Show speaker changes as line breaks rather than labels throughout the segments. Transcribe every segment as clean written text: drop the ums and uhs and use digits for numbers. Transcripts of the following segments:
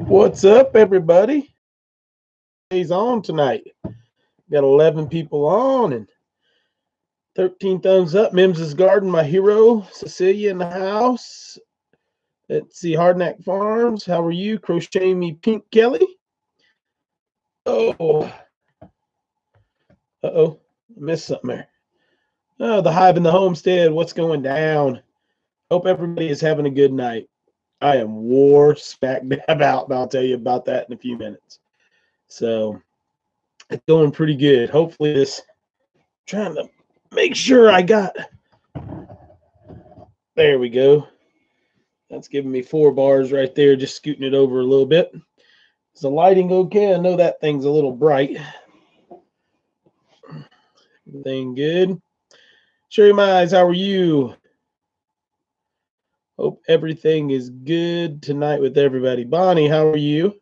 What's up, everybody? He's on tonight. Got 11 people on and 13 thumbs up. Mims's Garden, my hero. Cecilia in the house. Let's see, Hardnack Farms. How are you? Crochet Me Pink Kelly. Oh, uh-oh. Missed something there. Oh, the Hive and the Homestead. What's going down? Hope everybody is having a good night. I am war smack dab out, and I'll tell you about that in a few minutes. So it's going pretty good. Hopefully this, trying to make sure I got, there we go. That's giving me 4 bars right there, just scooting it over a little bit. Is the lighting okay? I know that thing's a little bright. Everything good? Sherry Mize, how are you? Hope everything is good tonight with everybody. Bonnie, how are you?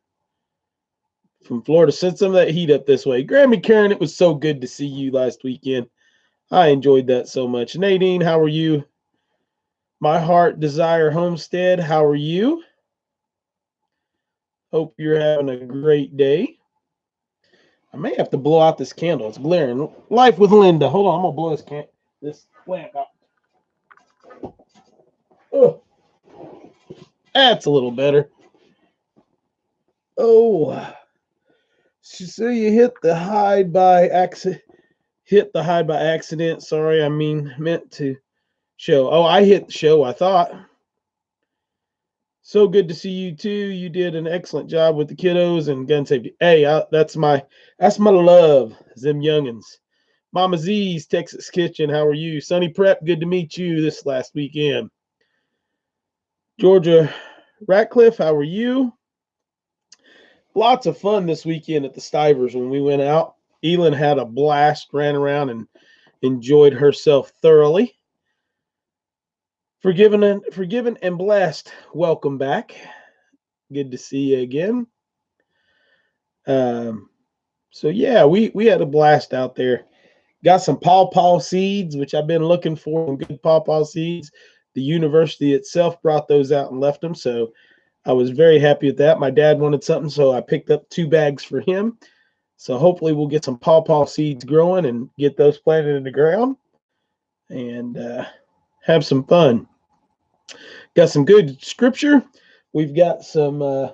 From Florida. Send some of that heat up this way. Grammy Karen, it was so good to see you last weekend. I enjoyed that so much. Nadine, how are you? My Heart Desire Homestead, how are you? Hope you're having a great day. I may have to blow out this candle. It's glaring. Life with Linda. Hold on, I'm gonna blow this lamp out. Oh, that's a little better. Oh, so you hit the hide by accident. Hit the hide by accident. Sorry, I meant to show. Oh, I hit the show, I thought. So good to see you too. You did an excellent job with the kiddos and gun safety. Hey, that's my love, Zim Youngins. Mama Z's Texas Kitchen, how are you? Sunny Prep, good to meet you this last weekend. Georgia Ratcliffe, how are you? Lots of fun this weekend at the Stivers when we went out. ELYN had a blast, ran around and enjoyed herself thoroughly. Forgiven and blessed. Welcome back. Good to see you again. So yeah, we had a blast out there. Got some pawpaw seeds, which I've been looking for, some good pawpaw seeds. The university itself brought those out and left them, so I was very happy with that. My dad wanted something, so I picked up 2 bags for him. So hopefully we'll get some pawpaw seeds growing and get those planted in the ground and have some fun. Got some good scripture. We've got some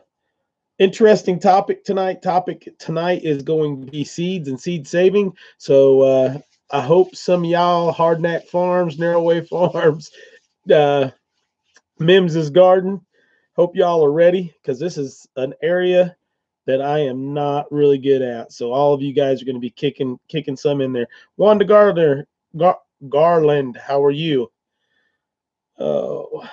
interesting topic tonight. Topic tonight is going to be seeds and seed saving. So I hope some of y'all, Hardnack Farms, Narrowway Farms, Mims's Garden, hope y'all are ready because this is an area that I am not really good at. So all of you guys are going to be kicking some in there. Wanda Garland, how are you? Oh,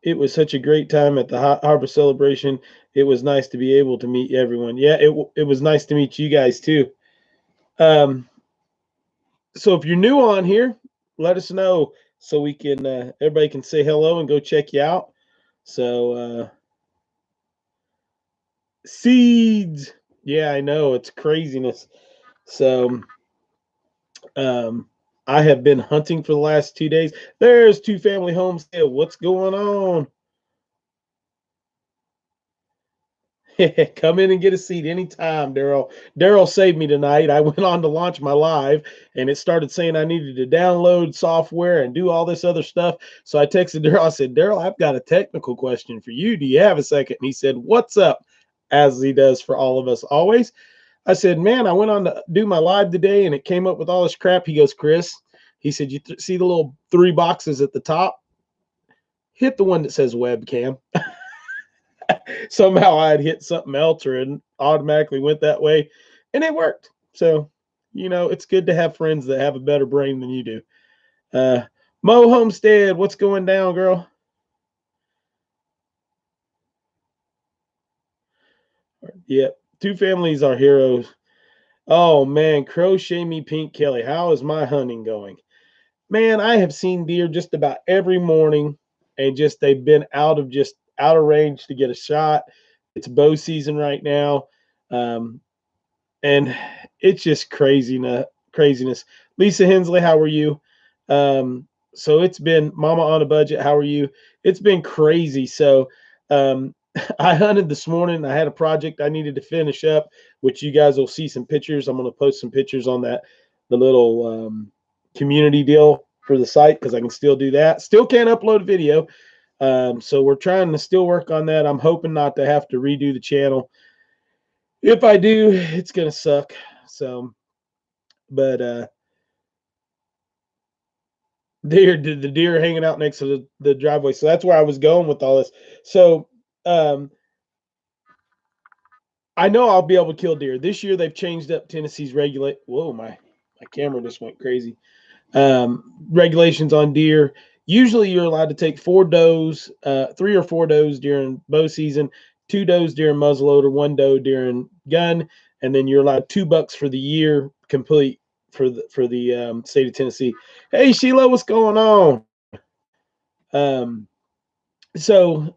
it was such a great time at the harvest celebration. It was nice to be able to meet everyone. Yeah, it was nice to meet you guys too. So if you're new on here, let us know so we can everybody can say hello and go check you out. So seeds, yeah, I know it's craziness. So I have been hunting for the last 2 days. There's Two Family Homestead. What's going on? Come in and get a seat anytime, Daryl. Daryl saved me tonight. I went on to launch my live and it started saying I needed to download software and do all this other stuff. So I texted Daryl. I said, Daryl, I've got a technical question for you. Do you have a second? And he said, what's up? As he does for all of us always. I said, man, I went on to do my live today and it came up with all this crap. He goes, Chris, he said, you see the little 3 boxes at the top? Hit the one that says webcam. Somehow I had hit something else or it automatically went that way and it worked. So, it's good to have friends that have a better brain than you do. Mo Homestead, what's going down, girl? Yep. Two families are heroes. Oh man, Crochet Me Pink Kelly. How is my hunting going? Man, I have seen deer just about every morning and they've been out of range to get a shot. It's bow season right now. And it's just craziness. Lisa Hensley, how are you? So it's been Mama on a Budget. How are you? It's been crazy. So um, I hunted this morning. I had a project I needed to finish up, which you guys will see some pictures. I'm going to post some pictures on the little community deal for the site, because I can still do that. Still can't upload a video. So we're trying to still work on that. I'm hoping not to have to redo the channel. If I do, it's going to suck. So, but the deer hanging out next to the driveway. So that's where I was going with all this. So I know I'll be able to kill deer. This year they've changed up Tennessee's regulate. Whoa, my camera just went crazy. Regulations on deer. Usually you're allowed to take 4 does, 3 or 4 does during bow season, 2 does during muzzleloader, 1 doe during gun, and then you're allowed 2 bucks for the year complete for the state of Tennessee. Hey Sheila, what's going on? So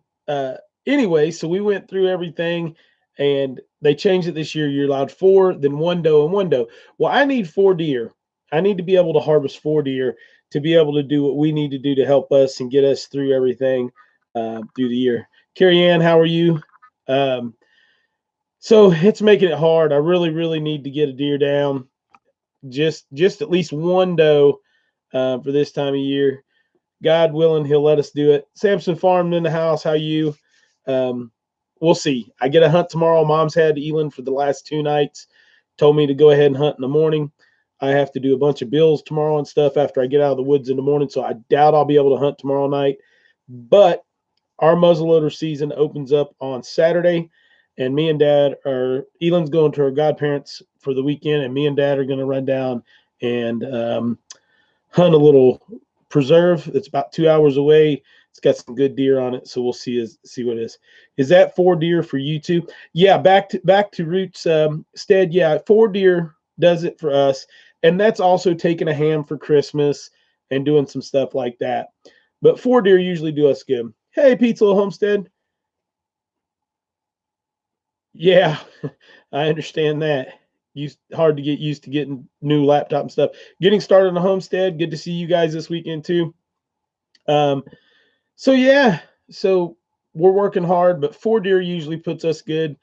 anyway, so we went through everything, and they changed it this year. You're allowed 4, then 1 doe and 1 doe. Well, I need 4 deer. I need to be able to harvest 4 deer to be able to do what we need to do to help us and get us through everything through the year. Carrie Ann, how are you? So it's making it hard. I really, really need to get a deer down. Just at least 1 doe for this time of year. God willing, he'll let us do it. Samson Farm in the house. How you? We'll see. I get a hunt tomorrow. Mom's had ELYN for the last 2 nights. Told me to go ahead and hunt in the morning. I have to do a bunch of bills tomorrow and stuff after I get out of the woods in the morning, so I doubt I'll be able to hunt tomorrow night. But our muzzleloader season opens up on Saturday, and me and Dad are – ELYN's going to her godparents for the weekend, and me and Dad are going to run down and hunt a little – preserve. It's about 2 hours away. It's got some good deer on it, so we'll see what it is. Is that 4 deer for you too? Yeah, back to roots. Stead, yeah, 4 deer does it for us, and that's also taking a ham for Christmas and doing some stuff like that. But 4 deer usually do us good. Hey, Pizza Homestead. Yeah, I understand that. Hard to get used to getting new laptop and stuff. Getting started on the Homestead. Good to see you guys this weekend too. So yeah, so we're working hard, but 4 deer usually puts us good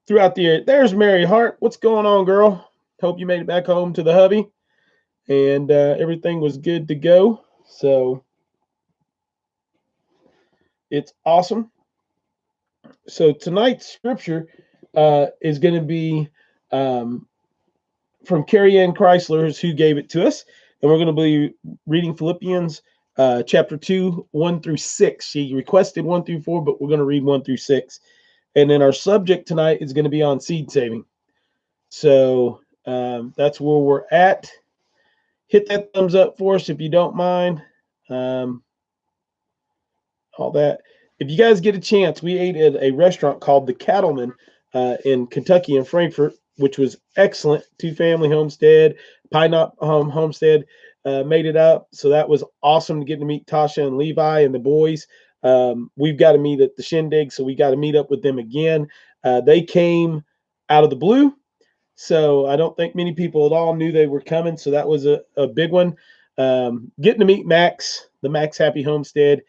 throughout the year. There's Mary Hart. What's going on, girl? Hope you made it back home to the hubby, and everything was good to go. So it's awesome. So tonight's scripture is going to be from Carrie Ann Chrysler, who gave it to us. And we're going to be reading Philippians chapter 2, 1 through 6. She requested 1 through 4, but we're going to read 1 through 6. And then our subject tonight is going to be on seed saving. So that's where we're at. Hit that thumbs up for us if you don't mind. All that. If you guys get a chance, we ate at a restaurant called The Cattleman in Kentucky in Frankfort, which was excellent. 2-family homestead, Pineapple homestead, made it up. So that was awesome to get to meet Tasha and Levi and the boys. We've got to meet at the Shindig, so we got to meet up with them again. They came out of the blue, so I don't think many people at all knew they were coming. So that was a big one. Getting to meet Max, the Max Happy Homestead,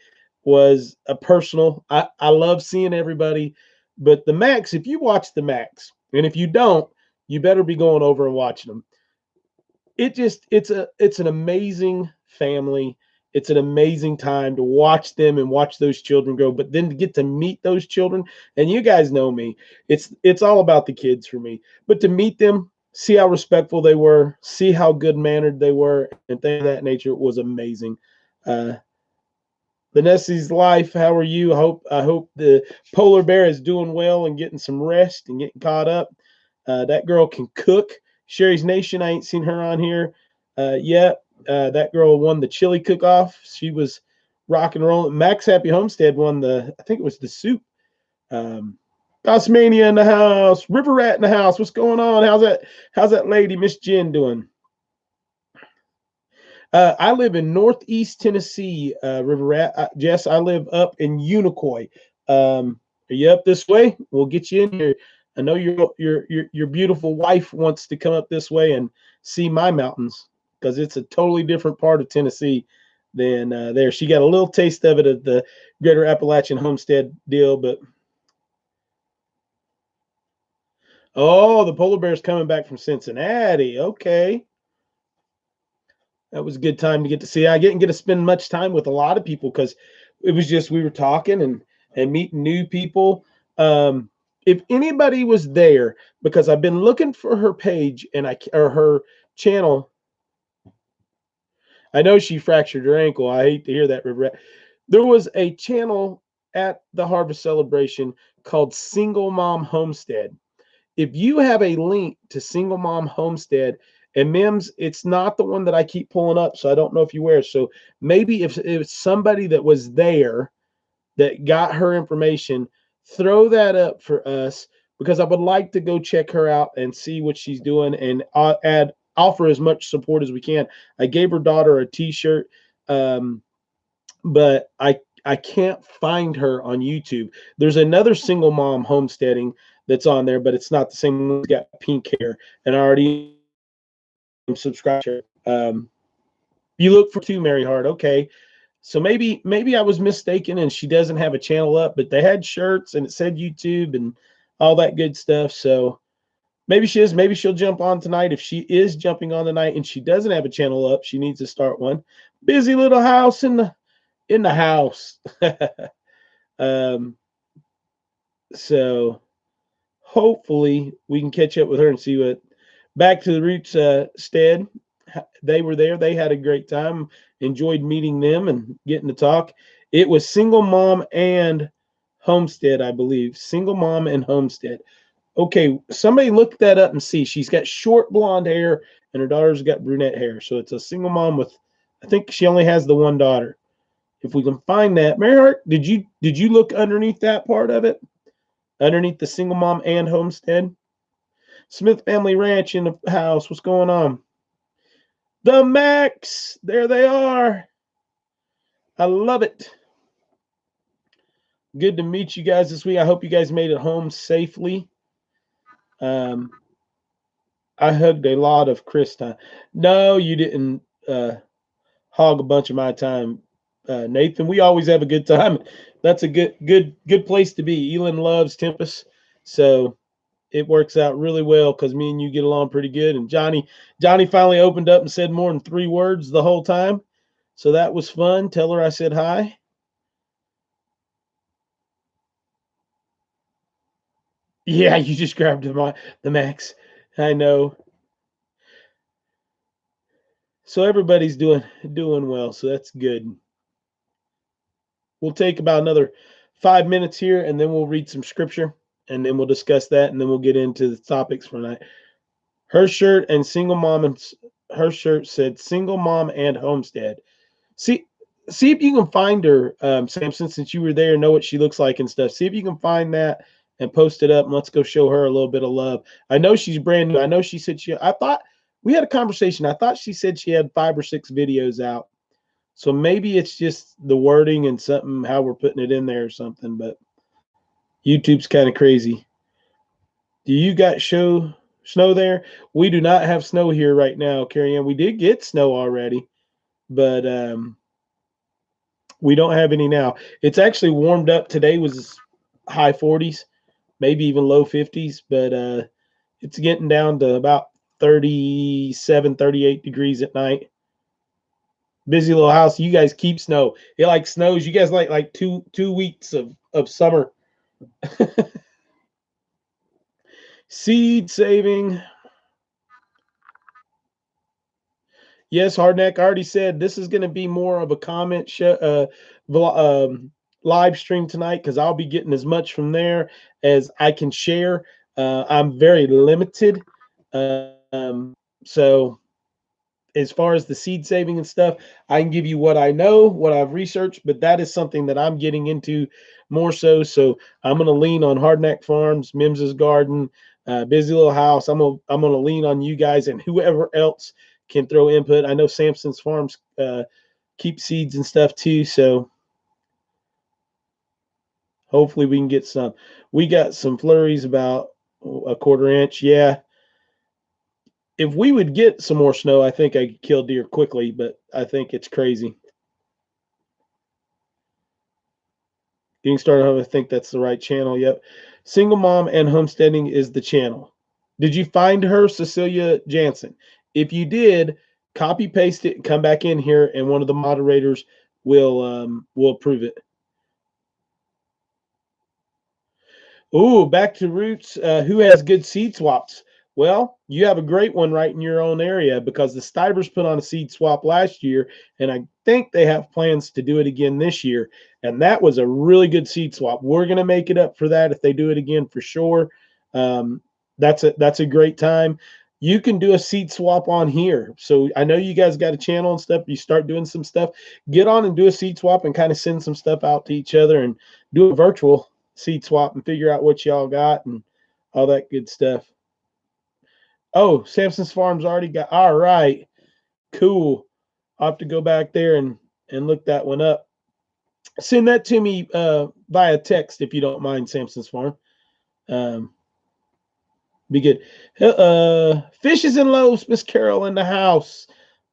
was a personal. I love seeing everybody, but the Max, if you watch the Max, and if you don't, you better be going over and watching them. It's an amazing family. It's an amazing time to watch them and watch those children grow, but then to get to meet those children, and you guys know me, it's all about the kids for me, but to meet them, see how respectful they were, see how good mannered they were, and things of that nature was amazing. Vanessa's life, how are you? I hope the polar bear is doing well and getting some rest and getting caught up. That girl can cook. Sherry's Nation, I ain't seen her on here yet. That girl won the chili cook-off. She was rock and rolling. Max Happy Homestead won I think it was the soup. Osmania in the house. River Rat in the house. What's going on? How's that lady, Miss Jen, doing? I live in Northeast Tennessee, River Rat. Jess, I live up in UNICOI. Are you up this way? We'll get you in here. I know your beautiful wife wants to come up this way and see my mountains, because it's a totally different part of Tennessee. then there. She got a little taste of it at the Greater Appalachian Homestead deal, but oh, the polar bear's coming back from Cincinnati. Okay. That was a good time to get to see. I didn't get to spend much time with a lot of people because it was just we were talking and meeting new people. If anybody was there, because I've been looking for her page and or her channel. I know she fractured her ankle. I hate to hear that, regret. There was a channel at the Harvest Celebration called Single Mom Homestead. If you have a link to Single Mom Homestead, and Mims, it's not the one that I keep pulling up, so I don't know if you wear it. So maybe if it's somebody that was there that got her information, throw that up for us, because I would like to go check her out and see what she's doing and offer as much support as we can. I gave her daughter a t-shirt, but I can't find her on YouTube. There's another Single Mom Homesteading that's on there, but it's not the same one. It's got pink hair, and I already subscribed to her. You look for two, Mary Hart. Okay. So maybe I was mistaken and she doesn't have a channel up, but they had shirts and it said YouTube and all that good stuff. So maybe she is. Maybe she'll jump on tonight. If she is jumping on tonight and she doesn't have a channel up, she needs to start one. Busy little house in the house. So hopefully we can catch up with her and see what. Back to the Roots Stead. They were there. They had a great time. Enjoyed meeting them and getting to talk. It was Single Mom and Homestead, I believe. Single Mom and Homestead. Okay, somebody look that up and see. She's got short blonde hair and her daughter's got brunette hair. So it's a single mom with, I think she only has the one daughter. If we can find that. Mary Hart, did you look underneath that part of it? Underneath the Single Mom and Homestead? Smith Family Ranch in the house. What's going on? The Max. There they are. I love it. Good to meet you guys this week. I hope you guys made it home safely. I hugged a lot of Chris time. No, you didn't hog a bunch of my time, Nathan. We always have a good time. That's a good place to be. ELYN loves Tempest, so it works out really well because me and you get along pretty good. And Johnny finally opened up and said more than 3 words the whole time, so that was fun. Tell her I said hi. Yeah, you just grabbed the Max. I know. So everybody's doing well, so that's good. We'll take about another 5 minutes here, and then we'll read some scripture, and then we'll discuss that, and then we'll get into the topics for tonight. Her shirt and single mom, and her shirt said Single Mom and Homestead. See if you can find her, Samson, since you were there, know what she looks like and stuff. See if you can find that and post it up, and let's go show her a little bit of love. I know she's brand new. I know she said I thought we had a conversation. I thought she said she had 5 or 6 videos out. So maybe it's just the wording and something, how we're putting it in there or something, but YouTube's kind of crazy. Do you got snow there? We do not have snow here right now, Carrie Ann. We did get snow already, but we don't have any now. It's actually warmed up. Today was high 40s, maybe even low 50s, but it's getting down to about 37, 38 degrees at night. Busy little house. You guys keep snow. It like snows. You guys like 2 weeks of summer. Seed saving. Yes, Hardneck. I already said this is going to be more of a comment show, live stream tonight, because I'll be getting as much from there as I can share. I'm very limited. So as far as the seed saving and stuff, I can give you what I know, what I've researched, but that is something that I'm getting into more so. So I'm going to lean on Hardneck Farms, Mims's Garden, Busy Little House. I'm going to lean on you guys and whoever else can throw input. I know Samson's Farms keep seeds and stuff too. So hopefully we can get some. We got some flurries about a 1/4 inch. Yeah. If we would get some more snow, I think I could kill deer quickly, but I think it's crazy. Getting started, I think that's the right channel. Yep. Single Mom and Homesteading is the channel. Did you find her, Cecilia Jansen? If you did, copy paste it and come back in here, and one of the moderators will approve it. Ooh, back to roots. Who has good seed swaps? Well, you have a great one right in your own area, because the Stivers put on a seed swap last year, and I think they have plans to do it again this year. And that was a really good seed swap. We're going to make it up for that if they do it again for sure. That's a great time. You can do a seed swap on here. So I know you guys got a channel and stuff. You start doing some stuff. Get on and do a seed swap and kind of send some stuff out to each other and do a virtual seed swap and figure out what y'all got and all that good stuff. Oh, Samson's Farms already got. All right, cool. I'll have to go back there and look that one up. Send that to me via text if you don't mind, Samson's Farm. Be good. Fishes and loaves, Miss Carol in the house.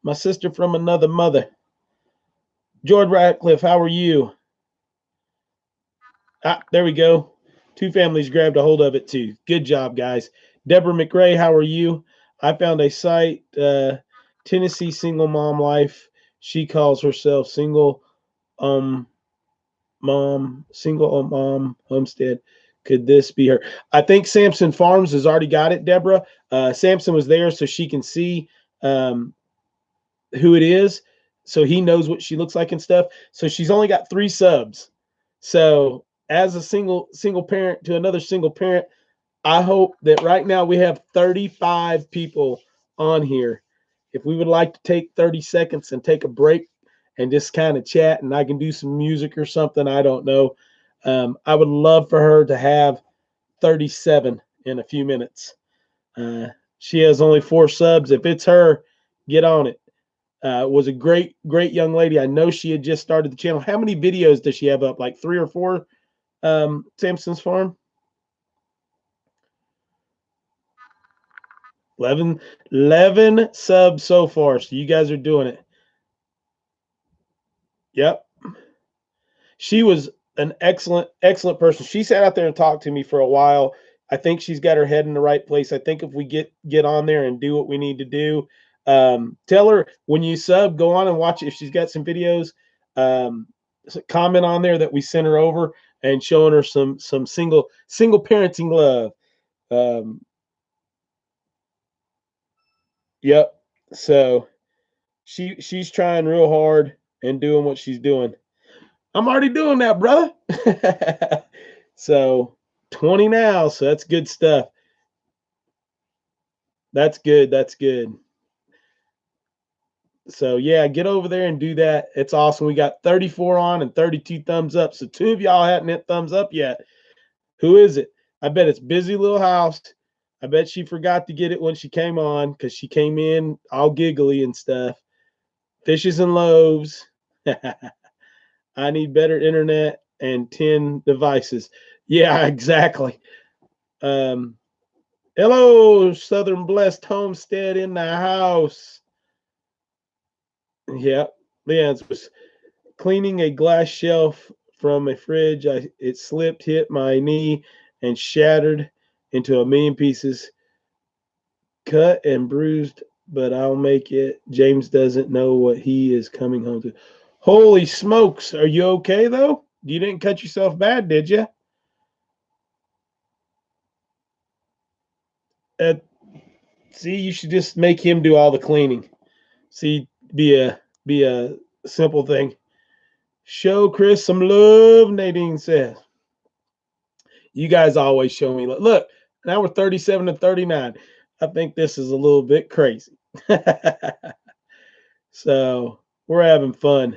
My sister from another mother. George Ratcliffe, how are you? Ah, there we go. Two families grabbed a hold of it too. Good job, guys. Deborah McRae, how are you? I found a site, Tennessee Single Mom Life. She calls herself Single Mom Homestead. Could this be her? I think Samson Farms has already got it, Deborah. Samson was there so she can see who it is, so he knows what she looks like and stuff. So she's only got 3 subs. So as a single parent to another single parent, I hope that right now we have 35 people on here. If we would like to take 30 seconds and take a break and just kind of chat, and I can do some music or something, I don't know. I would love for her to have 37 in a few minutes. She has only 4 subs. If it's her, get on it. Was a great young lady. I know she had just started the channel. How many videos does she have up? Like 3 or 4, Samson's Farm? 11 subs so far. So you guys are doing it. Yep. She was an excellent person. She sat out there and talked to me for a while. I think she's got her head in the right place. I think if we get on there and do what we need to do, tell her when you sub, go on and watch it. If she's got some videos, comment on there that we sent her over, and showing her some single parenting love. Yep. So she's trying real hard and doing what she's doing. I'm already doing that, brother. So 20 now. So that's good stuff. That's good. That's good. So yeah, get over there and do that. It's awesome. We got 34 on and 32 thumbs up. So 2 of y'all hadn't hit thumbs up yet. Who is it? I bet it's Busy Little House. I bet she forgot to get it when she came on, because she came in all giggly and stuff. Fishes and Loaves. I need better internet and 10 devices. Yeah, exactly. Hello, Southern Blessed Homestead in the house. Yeah, Leon's was cleaning a glass shelf from a fridge. It slipped, hit my knee, and shattered into a million pieces. Cut and bruised, but I'll make it. James doesn't know what he is coming home to. Holy smokes. Are you okay, though? You didn't cut yourself bad, did you? See, you should just make him do all the cleaning. See, be a simple thing. Show Chris some love, Nadine says. You guys always show me. Look, now we're 37 to 39. I think this is a little bit crazy. So we're having fun.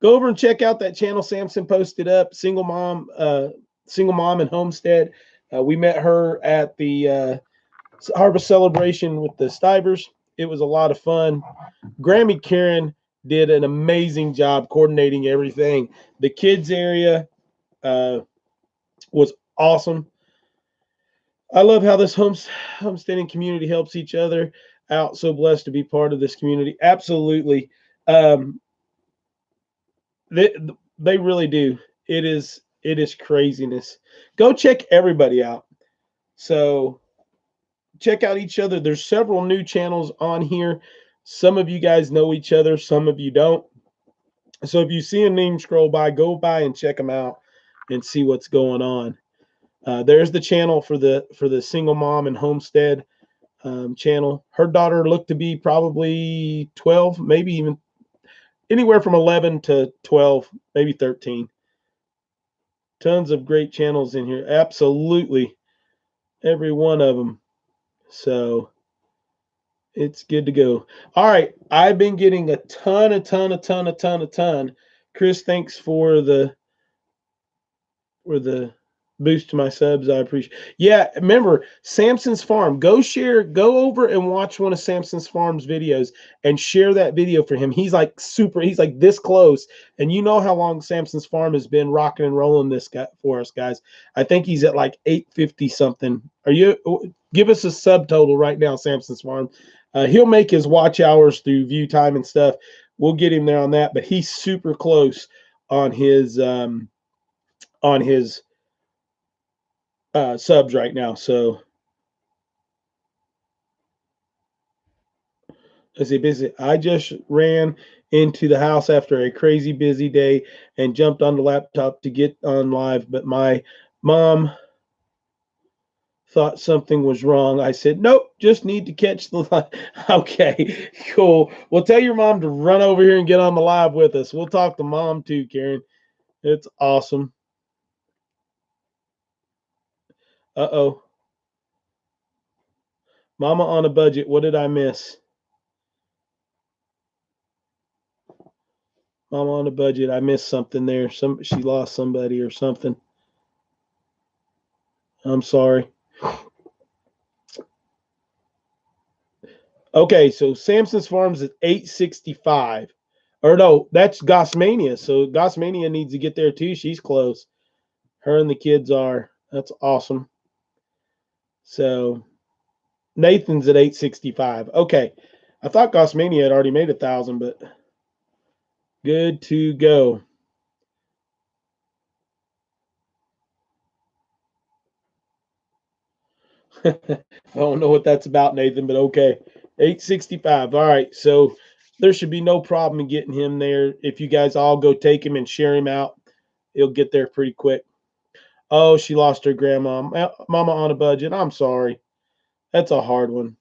Go over and check out that channel Samson posted up, Single Mom and Homestead. We met her at the Harvest Celebration with the Stivers. It was a lot of fun. Grammy Karen did an amazing job coordinating everything. The kids area was awesome. I love how this homesteading community helps each other out. So blessed to be part of this community. Absolutely. They really do. It is It is craziness. Go check everybody out. So check out each other. There's several new channels on here. Some of you guys know each other, some of you don't. So if you see a name scroll by, go by and check them out and see what's going on. There's the channel for the single mom and homestead channel. Her daughter looked to be probably 12, maybe even anywhere from 11 to 12, maybe 13. Tons of great channels in here. Absolutely. Every one of them. So it's good to go. All right. I've been getting a ton. Chris, thanks for the boost to my subs. I appreciate. Yeah, remember Samson's Farm. Go over and watch one of Samson's Farm's videos and share that video for him. He's like he's like this close. And you know how long Samson's Farm has been rocking and rolling this guy for us, guys. I think he's at like 850 something. Give us a subtotal right now, Samson's Farm. He'll make his watch hours through view time and stuff. We'll get him there on that, but he's super close on his subs right now. So is he busy? I just ran into the house after a crazy busy day and jumped on the laptop to get on live, but my mom thought something was wrong. I said, nope, just need to catch the live. Okay, cool. Well, tell your mom to run over here and get on the live with us. We'll talk to mom too, Karen. It's awesome. Uh-oh. Mama on a budget. What did I miss? Mama on a budget. I missed something there. She lost somebody or something. I'm sorry. Okay, so Samson's Farms is 865. Or no, that's Gossmania. So Gossmania needs to get there too. She's close. Her and the kids are. That's awesome. So Nathan's at 865. Okay. I thought Gossmania had already made 1,000, but good to go. I don't know what that's about, Nathan, but okay. 865. All right. So there should be no problem in getting him there. If you guys all go take him and share him out, he'll get there pretty quick. Oh, she lost her grandma. Mama on a budget. I'm sorry. That's a hard one.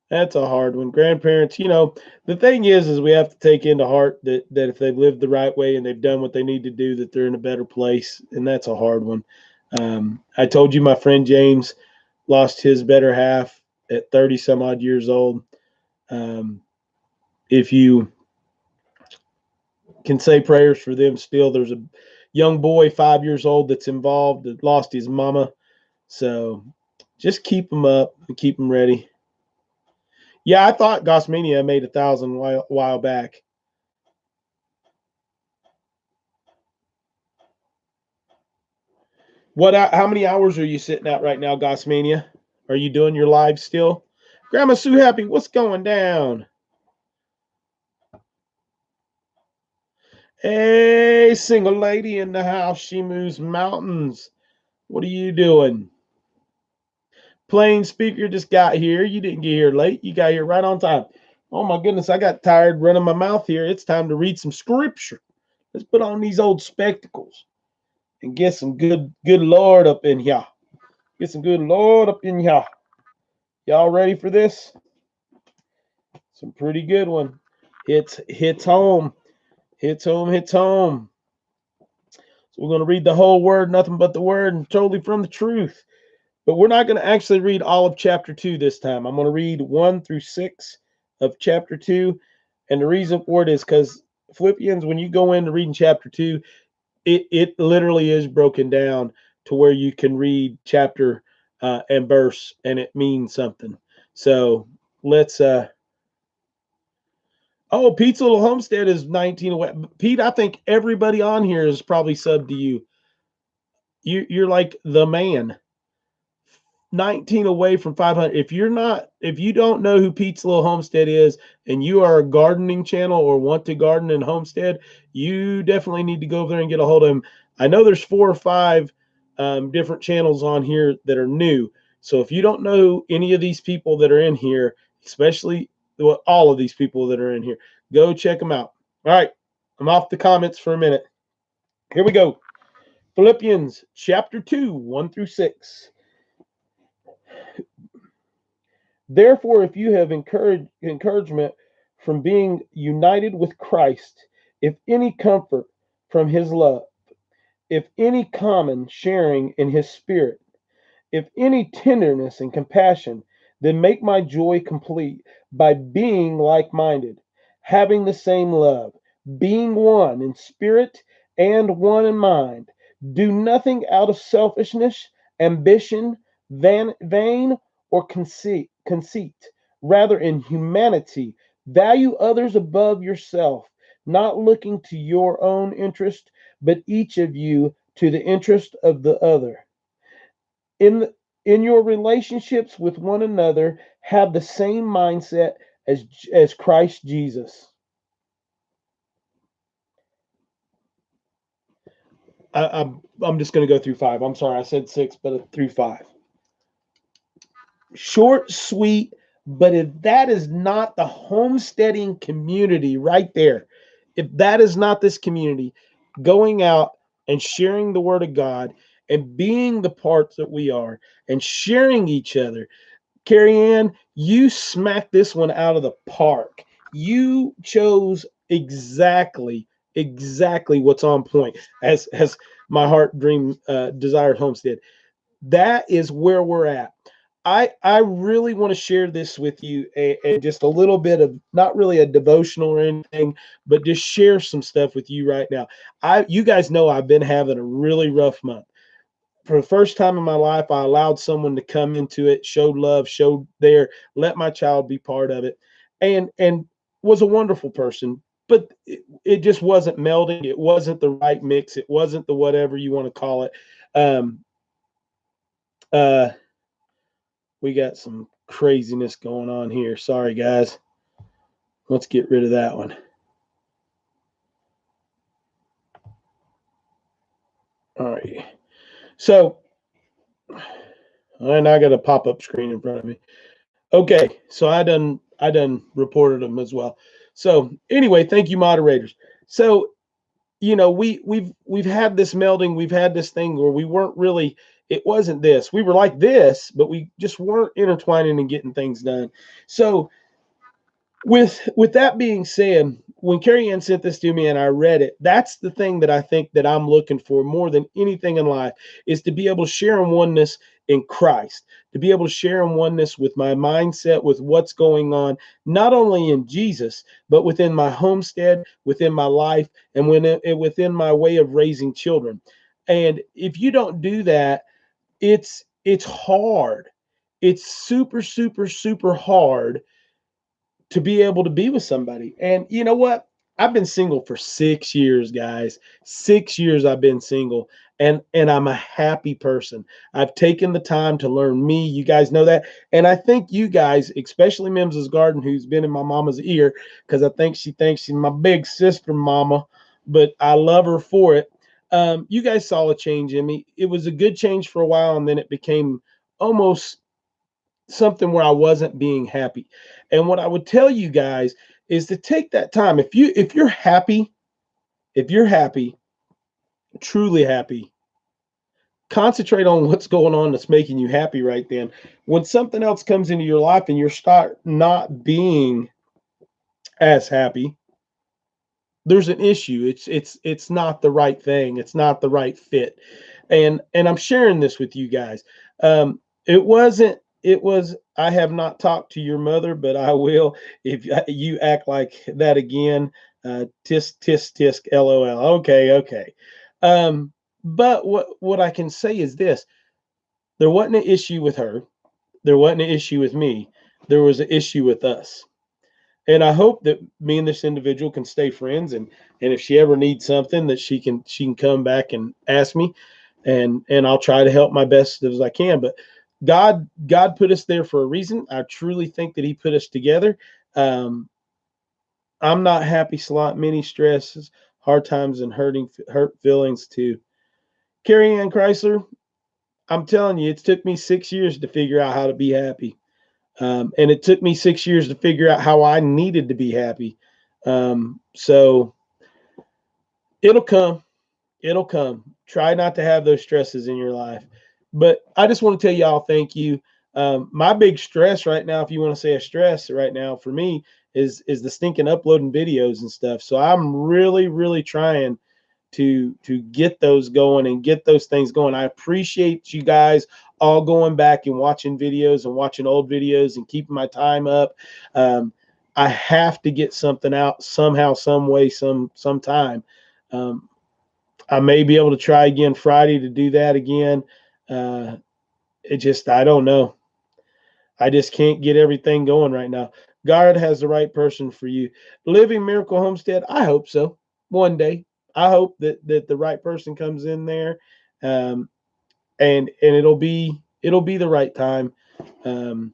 That's a hard one. Grandparents, the thing is we have to take into heart that if they've lived the right way and they've done what they need to do, that they're in a better place. And that's a hard one. I told you my friend James lost his better half at 30 some odd years old. If you can say prayers for them still, there's a young boy 5 years old that's involved that lost his mama. So just keep them up and keep them ready. Yeah, I thought Gossmania made 1,000 a while back. How many hours are you sitting at right now, Gossmania? Are you doing your live still? Grandma Sue Happy, what's going down? Hey, single lady in the house. She moves mountains. What are you doing? Plain speaker just got here. You didn't get here late. You got here right on time. Oh my goodness, I got tired running my mouth here. It's time to read some scripture. Let's put on these old spectacles and get some good Lord up in here. Get some good Lord up in here. Y'all ready for this? Some pretty good one. Hits home. Hits home. So we're going to read the whole word, nothing but the word, and totally from the truth. But we're not going to actually read all of chapter 2 this time. I'm going to read 1 through 6 of chapter 2. And the reason for it is because Philippians, when you go into reading chapter 2, it literally is broken down to where you can read chapter and verse, and it means something. So let's oh, Pete's Little Homestead is 19 away. Pete, I think everybody on here is probably subbed to you. You're like the man. 19 away from 500. If you don't know who Pete's Little Homestead is, and you are a gardening channel or want to garden in Homestead, you definitely need to go over there and get a hold of him. I know there's 4 or 5 different channels on here that are new. So if you don't know any of these people that are in here, especially all of these people that are in here, go check them out. All right, I'm off the comments for a minute. Here we go. Philippians chapter 2, 1 through 6. Therefore, if you have encouragement from being united with Christ, if any comfort from his love, if any common sharing in his spirit, if any tenderness and compassion, then make my joy complete by being like-minded, having the same love, being one in spirit and one in mind. Do nothing out of selfishness, ambition, vain or conceit. Rather, in humanity, value others above yourself, not looking to your own interest, but each of you to the interest of the other. In your relationships with one another, have the same mindset as Christ Jesus. I'm just going to go through 5. I'm sorry, I said 6, but through 5. Short, sweet, but if that is not the homesteading community right there, if that is not this community going out and sharing the word of God and being the parts that we are and sharing each other, Carrie Ann, you smacked this one out of the park. You chose exactly what's on point as my heart dream desired homestead. That is where we're at. I really want to share this with you and just a little bit of, not really a devotional or anything, but just share some stuff with you right now. You guys know I've been having a really rough month. For the first time in my life, I allowed someone to come into it, showed love, let my child be part of it, and was a wonderful person. But it just wasn't melding. It wasn't the right mix. It wasn't the whatever you want to call it. We got some craziness going on here. Sorry, guys. Let's get rid of that one. All right. So, and I got a pop-up screen in front of me. Okay, so I done reported them as well. So anyway, thank you, moderators. So, you know, we've had this melding, we've had this thing where we weren't really, it wasn't this. We were like this, but we just weren't intertwining and getting things done. So with that being said, when Carrie Ann sent this to me and I read it, that's the thing that I think that I'm looking for more than anything in life, is to be able to share in oneness in Christ, to be able to share in oneness with my mindset, with what's going on, not only in Jesus, but within my homestead, within my life, and within my way of raising children. And if you don't do that, it's hard. It's super, super, super hard to be able to be with somebody. And you know what? I've been single for 6 years, guys. 6 years I've been single, and I'm a happy person. I've taken the time to learn me. You guys know that. And I think you guys, especially Mims's Garden, who's been in my mama's ear, because I think she thinks she's my big sister mama, but I love her for it. You guys saw a change in me. It was a good change for a while, and then it became almost something where I wasn't being happy. And what I would tell you guys is to take that time. If you're happy, truly happy, concentrate on what's going on that's making you happy right then. When something else comes into your life and you start not being as happy, there's an issue. It's not the right thing. It's not the right fit. And I'm sharing this with you guys. It was, I have not talked to your mother, but I will if you act like that again. Tisk, tisk, tisk, LOL. Okay. But what I can say is this: there wasn't an issue with her. There wasn't an issue with me. There was an issue with us. And I hope that me and this individual can stay friends. And if she ever needs something, that she can come back and ask me, and I'll try to help my best as I can. But God put us there for a reason. I truly think that he put us together. Um, I'm not happy slot, many stresses, hard times, and hurt feelings too. Carrie Ann Chrysler, I'm telling you, it took me 6 years to figure out how to be happy. And it took me 6 years to figure out how I needed to be happy. So it'll come. It'll come. Try not to have those stresses in your life. But I just want to tell y'all thank you. My big stress right now, if you want to say a stress right now for me, is the stinking uploading videos and stuff. So I'm really, really trying to get those going and get those things going. I appreciate you guys all going back and watching videos and watching old videos and keeping my time up. I have to get something out somehow, some way, sometime. I may be able to try again Friday to do that again. I don't know. I just can't get everything going right now. God has the right person for you. Living Miracle Homestead, I hope so. One day. I hope that the right person comes in there. And it'll be the right time. Um,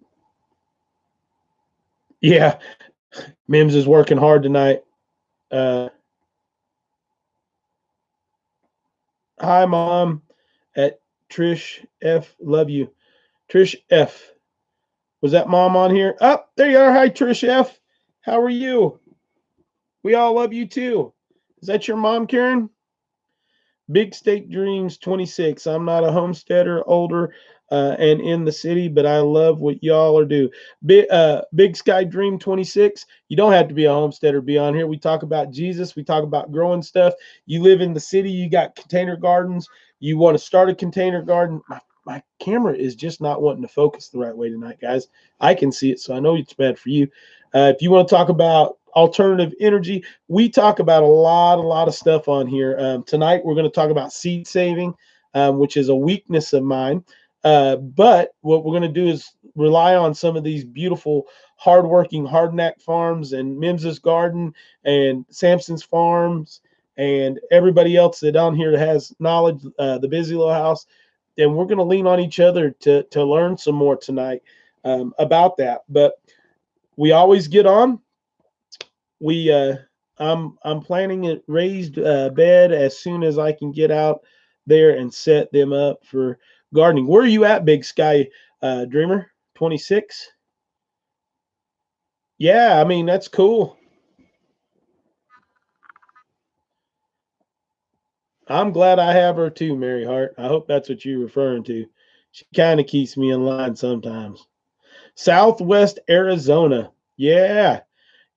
yeah, Mims is working hard tonight. Hi, Mom. At Trish F. Love you. Trish F. Was that Mom on here? Oh, there you are. Hi, Trish F. How are you? We all love you too. Is that your mom, Karen? Big State Dreams 26. I'm not a homesteader, older, and in the city, but I love what y'all are do. Big Sky Dream 26. You don't have to be a homesteader to be on here. We talk about Jesus. We talk about growing stuff. You live in the city. You got container gardens. You want to start a container garden. My camera is just not wanting to focus the right way tonight, guys. I can see it, so I know it's bad for you. If you want to talk about alternative energy, we talk about a lot of stuff on here. Tonight, we're going to talk about seed saving, which is a weakness of mine. But what we're going to do is rely on some of these beautiful, hardworking, hard-knack farms and Mims's Garden and Samson's Farms and everybody else that on here has knowledge, the Busy Little House. And we're going to lean on each other to learn some more tonight about that. But we always get on. I'm planning a raised bed as soon as I can get out there and set them up for gardening. Where are you at, Big Sky Dreamer 26? Yeah, I mean that's cool. I'm glad I have her too, Mary Hart. I hope that's what you're referring to. She kind of keeps me in line sometimes. Southwest Arizona. Yeah.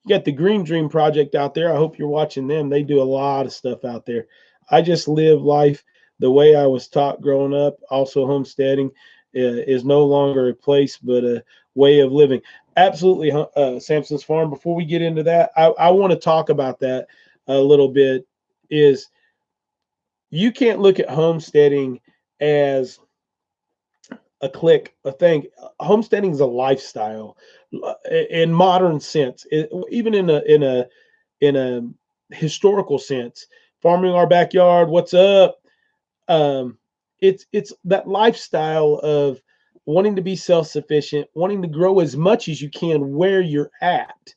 You got the Green Dream Project out there. I hope you're watching them. They do a lot of stuff out there. I just live life the way I was taught growing up. Also, homesteading is no longer a place, but a way of living. Absolutely, Samson's Farm. Before we get into that, I want to talk about that a little bit. Is you can't look at homesteading as a thing. Homesteading is a lifestyle in modern sense, even in a historical sense. Farming our backyard, what's up? Um, it's that lifestyle of wanting to be self-sufficient, wanting to grow as much as you can where you're at.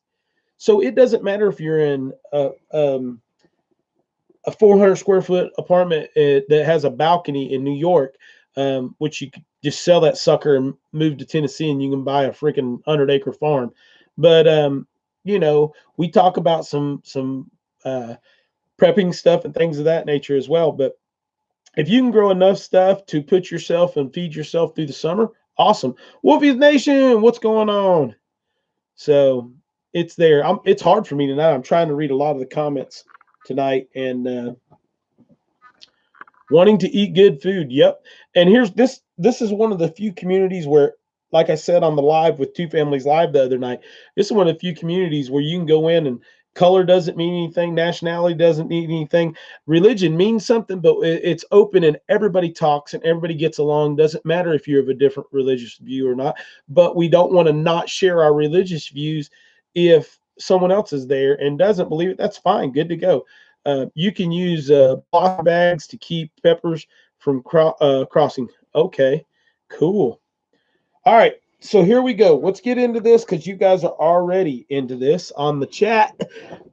So it doesn't matter if you're in a 400 square foot apartment that has a balcony in New York, which you could just sell that sucker and move to Tennessee and you can buy a freaking 100-acre farm. But we talk about some prepping stuff and things of that nature as well. But if you can grow enough stuff to put yourself and feed yourself through the summer, awesome. Wolfie's Nation, what's going on? So it's there. It's hard for me tonight. I'm trying to read a lot of the comments tonight and wanting to eat good food. Yep. And here's this. This is one of the few communities where, like I said on the live with Two Families Live the other night, this is one of the few communities where you can go in and color doesn't mean anything. Nationality doesn't mean anything. Religion means something, but it's open and everybody talks and everybody gets along. Doesn't matter if you have a different religious view or not, but we don't want to not share our religious views if someone else is there and doesn't believe it. That's fine. Good to go. You can use block bags to keep peppers from crossing. Okay, cool. All right. So here we go. Let's get into this because you guys are already into this on the chat.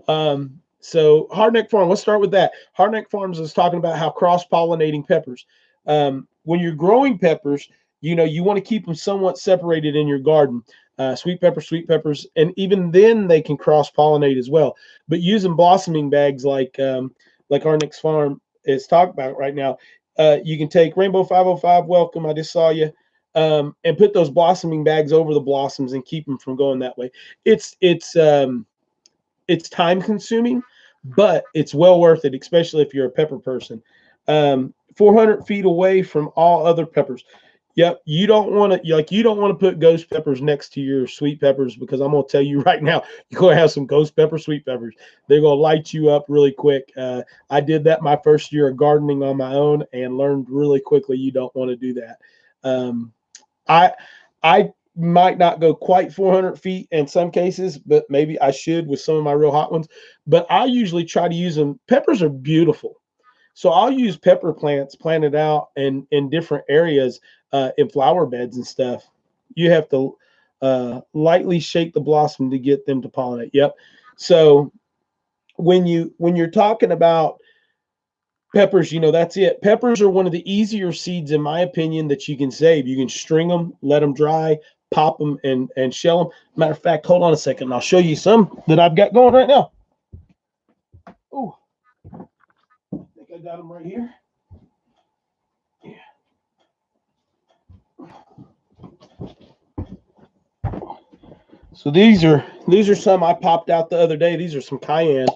So Hardneck Farm, let's start with that. Hardneck Farms is talking about how cross-pollinating peppers. When you're growing peppers, you want to keep them somewhat separated in your garden. Sweet peppers, and even then they can cross-pollinate as well. But using blossoming bags like Hardneck's Farm is talking about right now, you can take Rainbow 505, welcome, I just saw you, and put those blossoming bags over the blossoms and keep them from going that way. It's time consuming, but it's well worth it, especially if you're a pepper person. 400 feet away from all other peppers. Yep, you don't want to put ghost peppers next to your sweet peppers, because I'm gonna tell you right now, you're gonna have some ghost pepper sweet peppers. They're gonna light you up really quick. I did that my first year of gardening on my own and learned really quickly you don't want to do that. I might not go quite 400 feet in some cases, but maybe I should with some of my real hot ones. But I usually try to use them. Peppers are beautiful, so I'll use pepper plants planted out in different areas in flower beds and stuff. You have to lightly shake the blossom to get them to pollinate. Yep. So when you're talking about peppers, that's it. Peppers are one of the easier seeds, in my opinion, that you can save. You can string them, let them dry, pop them, and shell them. Matter of fact, hold on a second. I'll show you some that I've got going right now. Oh, I think I got them right here. Yeah. So these are some I popped out the other day. These are some cayenne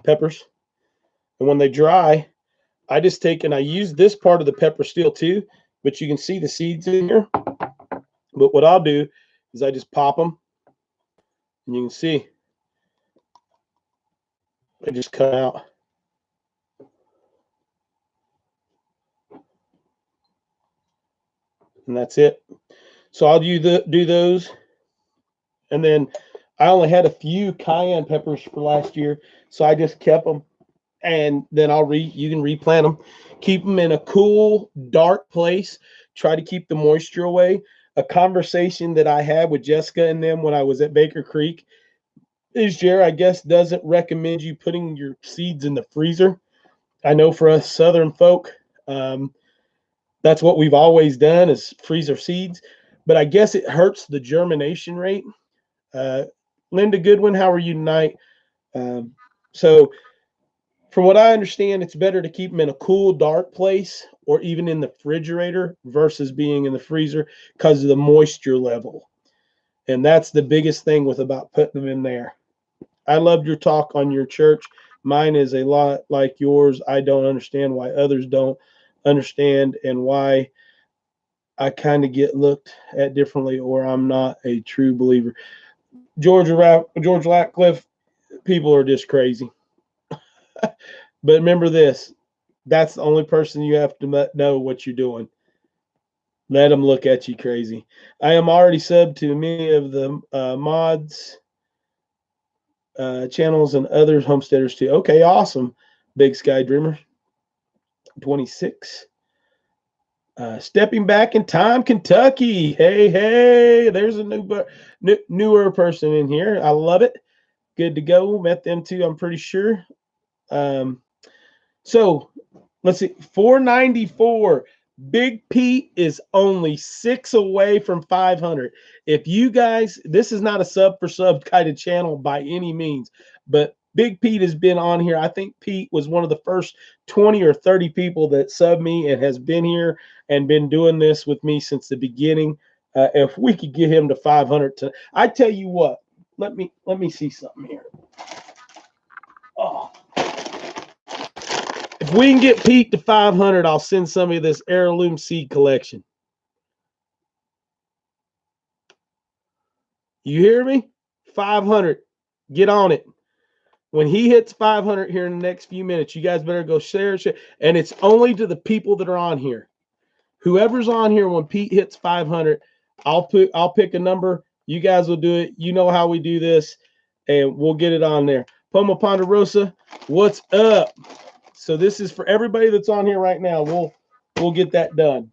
peppers, and when they dry, I just take and I use this part of the pepper still too, but you can see the seeds in here. But what I'll do is I just pop them, and you can see they just cut out. And that's it. So I'll do those, and then I only had a few cayenne peppers for last year, so I just kept them, and then you can replant them. Keep them in a cool, dark place. Try to keep the moisture away. A conversation that I had with Jessica and them when I was at Baker Creek is Jer, I guess, doesn't recommend you putting your seeds in the freezer. I know for us Southern folk, that's what we've always done, is freeze our seeds. But I guess it hurts the germination rate. Linda Goodwin, how are you tonight? So from what I understand, it's better to keep them in a cool, dark place or even in the refrigerator versus being in the freezer because of the moisture level. And that's the biggest thing about putting them in there. I loved your talk on your church. Mine is a lot like yours. I don't understand why others don't understand, and why I kind of get looked at differently, or I'm not a true believer. George Ratcliffe, people are just crazy. But remember this, that's the only person you have to know what you're doing. Let them look at you crazy. I am already subbed to many of the mods channels and other homesteaders too. Okay, awesome. Big Sky Dreamer 26. Stepping back in time, Kentucky. Hey, there's a newer person in here. I love it. Good to go. Met them too, I'm pretty sure. So let's see, 494. Big Pete is only 6 away from 500. If you guys, this is not a sub for sub kind of channel by any means, but Big Pete has been on here. I think Pete was one of the first 20 or 30 people that subbed me and has been here and been doing this with me since the beginning. If we could get him to 500, I tell you what, let me see something here. Oh. If we can get Pete to 500, I'll send some of this heirloom seed collection. You hear me? 500. Get on it. When he hits 500 here in the next few minutes, you guys better go share. And it's only to the people that are on here. Whoever's on here, when Pete hits 500, I'll pick a number. You guys will do it. You know how we do this, and we'll get it on there. Poma Ponderosa, what's up? So this is for everybody that's on here right now. We'll get that done.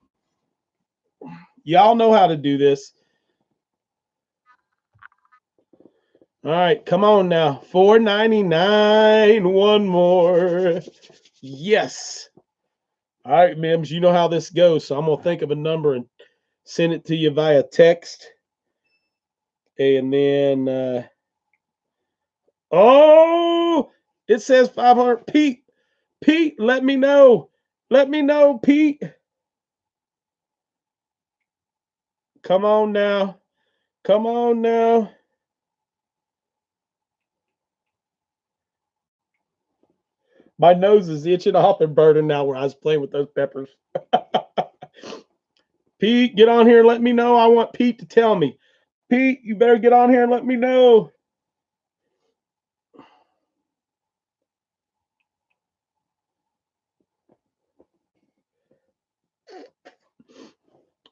Y'all know how to do this. All right, come on now. $4.99. One more. Yes. All right, Mims, you know how this goes. So I'm going to think of a number and send it to you via text. And then, oh, it says 500. Pete, let me know. Let me know, Pete. Come on now. Come on now. My nose is itching off and burning now where I was playing with those peppers. Pete, get on here and let me know. I want Pete to tell me. Pete, you better get on here and let me know.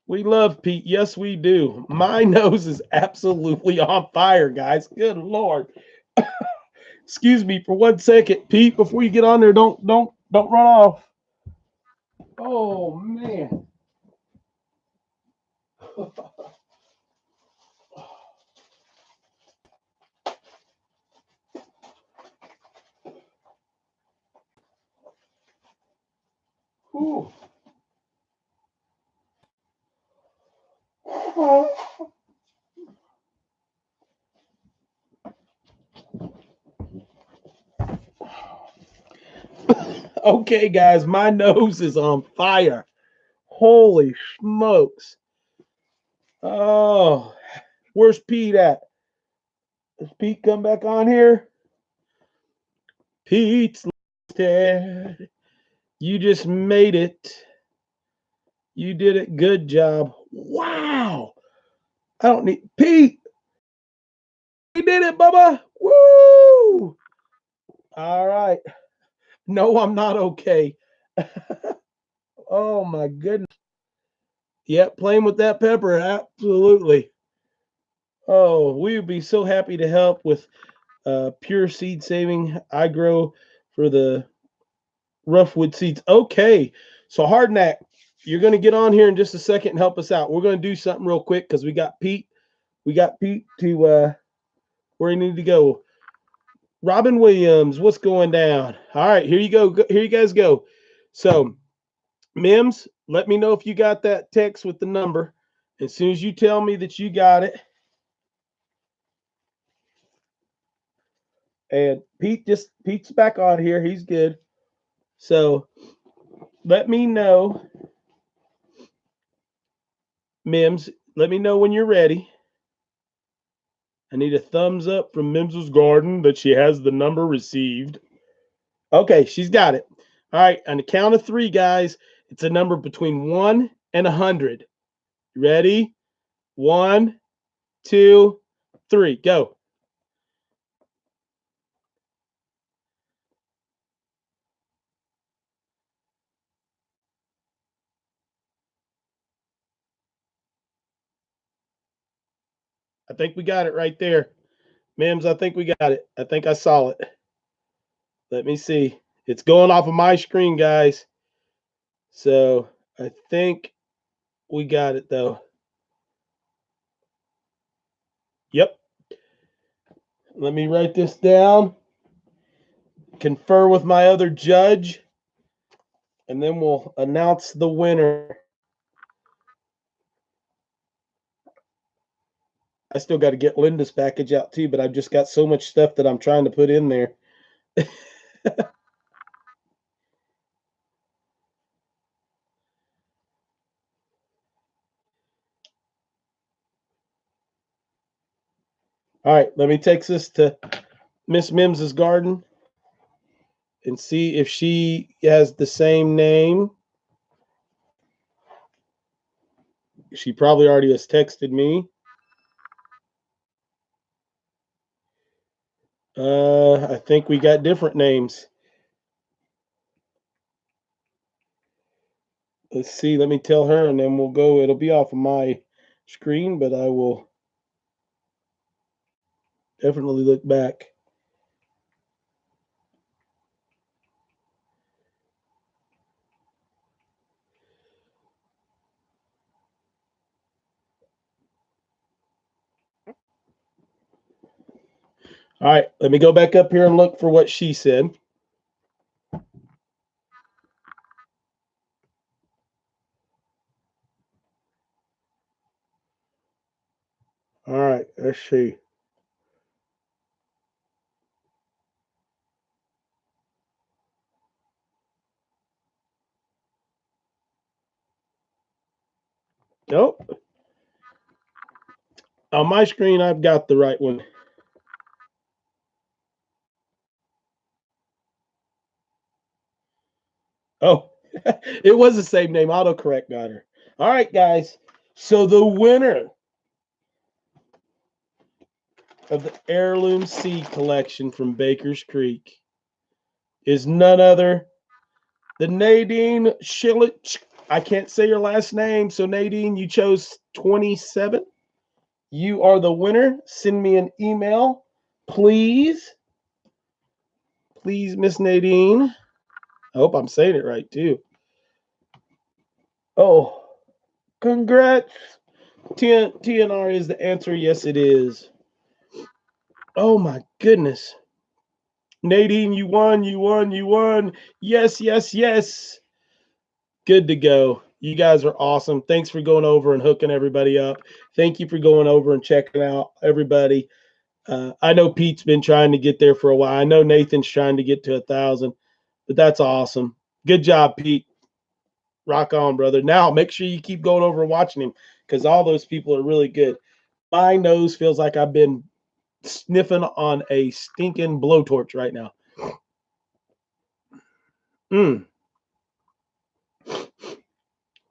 We love Pete. Yes, we do. My nose is absolutely on fire, guys. Good Lord. Excuse me for 1 second, Pete. Before you get on there, don't run off. Oh man. Whew. Okay, guys, my nose is on fire. Holy smokes. Oh, where's Pete at? Does Pete come back on here? Pete's dead. You just made it. You did it. Good job. Wow. I don't need Pete. He did it, Bubba. Woo. All right. No, I'm not okay. Oh my goodness. Yep, playing with that pepper. Absolutely. Oh, we would be so happy to help with pure seed saving. I grow for the roughwood seeds. Okay. So Hardnack, you're going to get on here in just a second and help us out. We're going to do something real quick because we got Pete. We got Pete to where he needed to go. Robin Williams, what's going down? All right, here you go. Here you guys go. So, Mims, let me know if you got that text with the number. As soon as you tell me that you got it. And Pete's back on here. He's good. So, let me know, Mims. Let me know when you're ready. I need a thumbs up from Mims's Garden that she has the number received. Okay, she's got it. All right, on the count of 3, guys, it's a number between 1 and 100. Ready? 1, 2, 3, go. I think we got it right there. Mims, I think we got it. I think I saw it. Let me see. It's going off of my screen, guys. So I think we got it, though. Yep. Let me write this down. Confer with my other judge. And then we'll announce the winner. I still got to get Linda's package out too, but I've just got so much stuff that I'm trying to put in there. All right, let me take this to Miss Mims's Garden and see if she has the same name. She probably already has texted me. I think we got different names. Let's see. Let me tell her, and then we'll go. It'll be off of my screen, but I will definitely look back. All right, let me go back up here and look for what she said. All right, let's see. Nope. On my screen, I've got the right one. Oh, it was the same name. Autocorrect got her. All right, guys. So the winner of the heirloom seed collection from Baker's Creek is none other than Nadine Schillich. I can't say your last name. So, Nadine, you chose 27. You are the winner. Send me an email, please. Please, Miss Nadine. I hope I'm saying it right, too. Oh, congrats. TNR is the answer. Yes, it is. Oh, my goodness. Nadine, you won, you won, you won. Yes, yes, yes. Good to go. You guys are awesome. Thanks for going over and hooking everybody up. Thank you for going over and checking out everybody. I know Pete's been trying to get there for a while. I know Nathan's trying to get to 1,000, but that's awesome. Good job, Pete. Rock on, brother. Now make sure you keep going over and watching him because all those people are really good. My nose feels like I've been sniffing on a stinking blowtorch right now.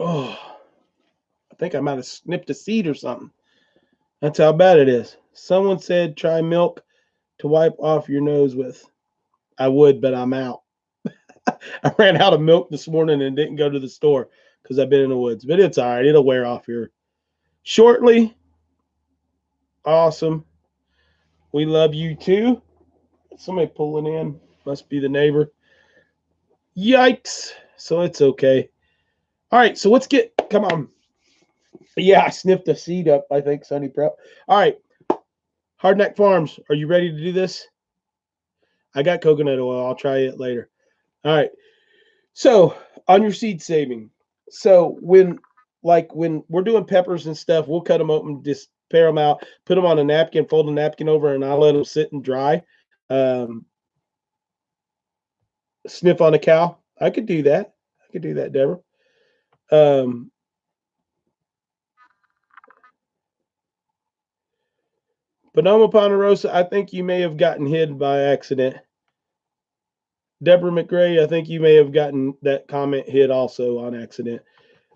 Oh, I think I might have snipped a seed or something. That's how bad it is. Someone said try milk to wipe off your nose with. I would, but I'm out. I ran out of milk this morning and didn't go to the store because I've been in the woods. But it's all right. It'll wear off here shortly. Awesome. We love you too. Somebody pulling in. Must be the neighbor. Yikes. So it's okay. All right. So let's get, come on. Yeah, I sniffed the seed up, I think, Sunny Prep. All right. Hardneck Farms, are you ready to do this? I got coconut oil. I'll try it later. All right. So on your seed saving. So when we're doing peppers and stuff, we'll cut them open, just pare them out, put them on a napkin, fold a napkin over, and I'll let them sit and dry. Sniff on a cow. I could do that. I could do that, Deborah. Bonoma Ponderosa, I think you may have gotten hit by accident. Deborah McRae, I think you may have gotten that comment hit also on accident.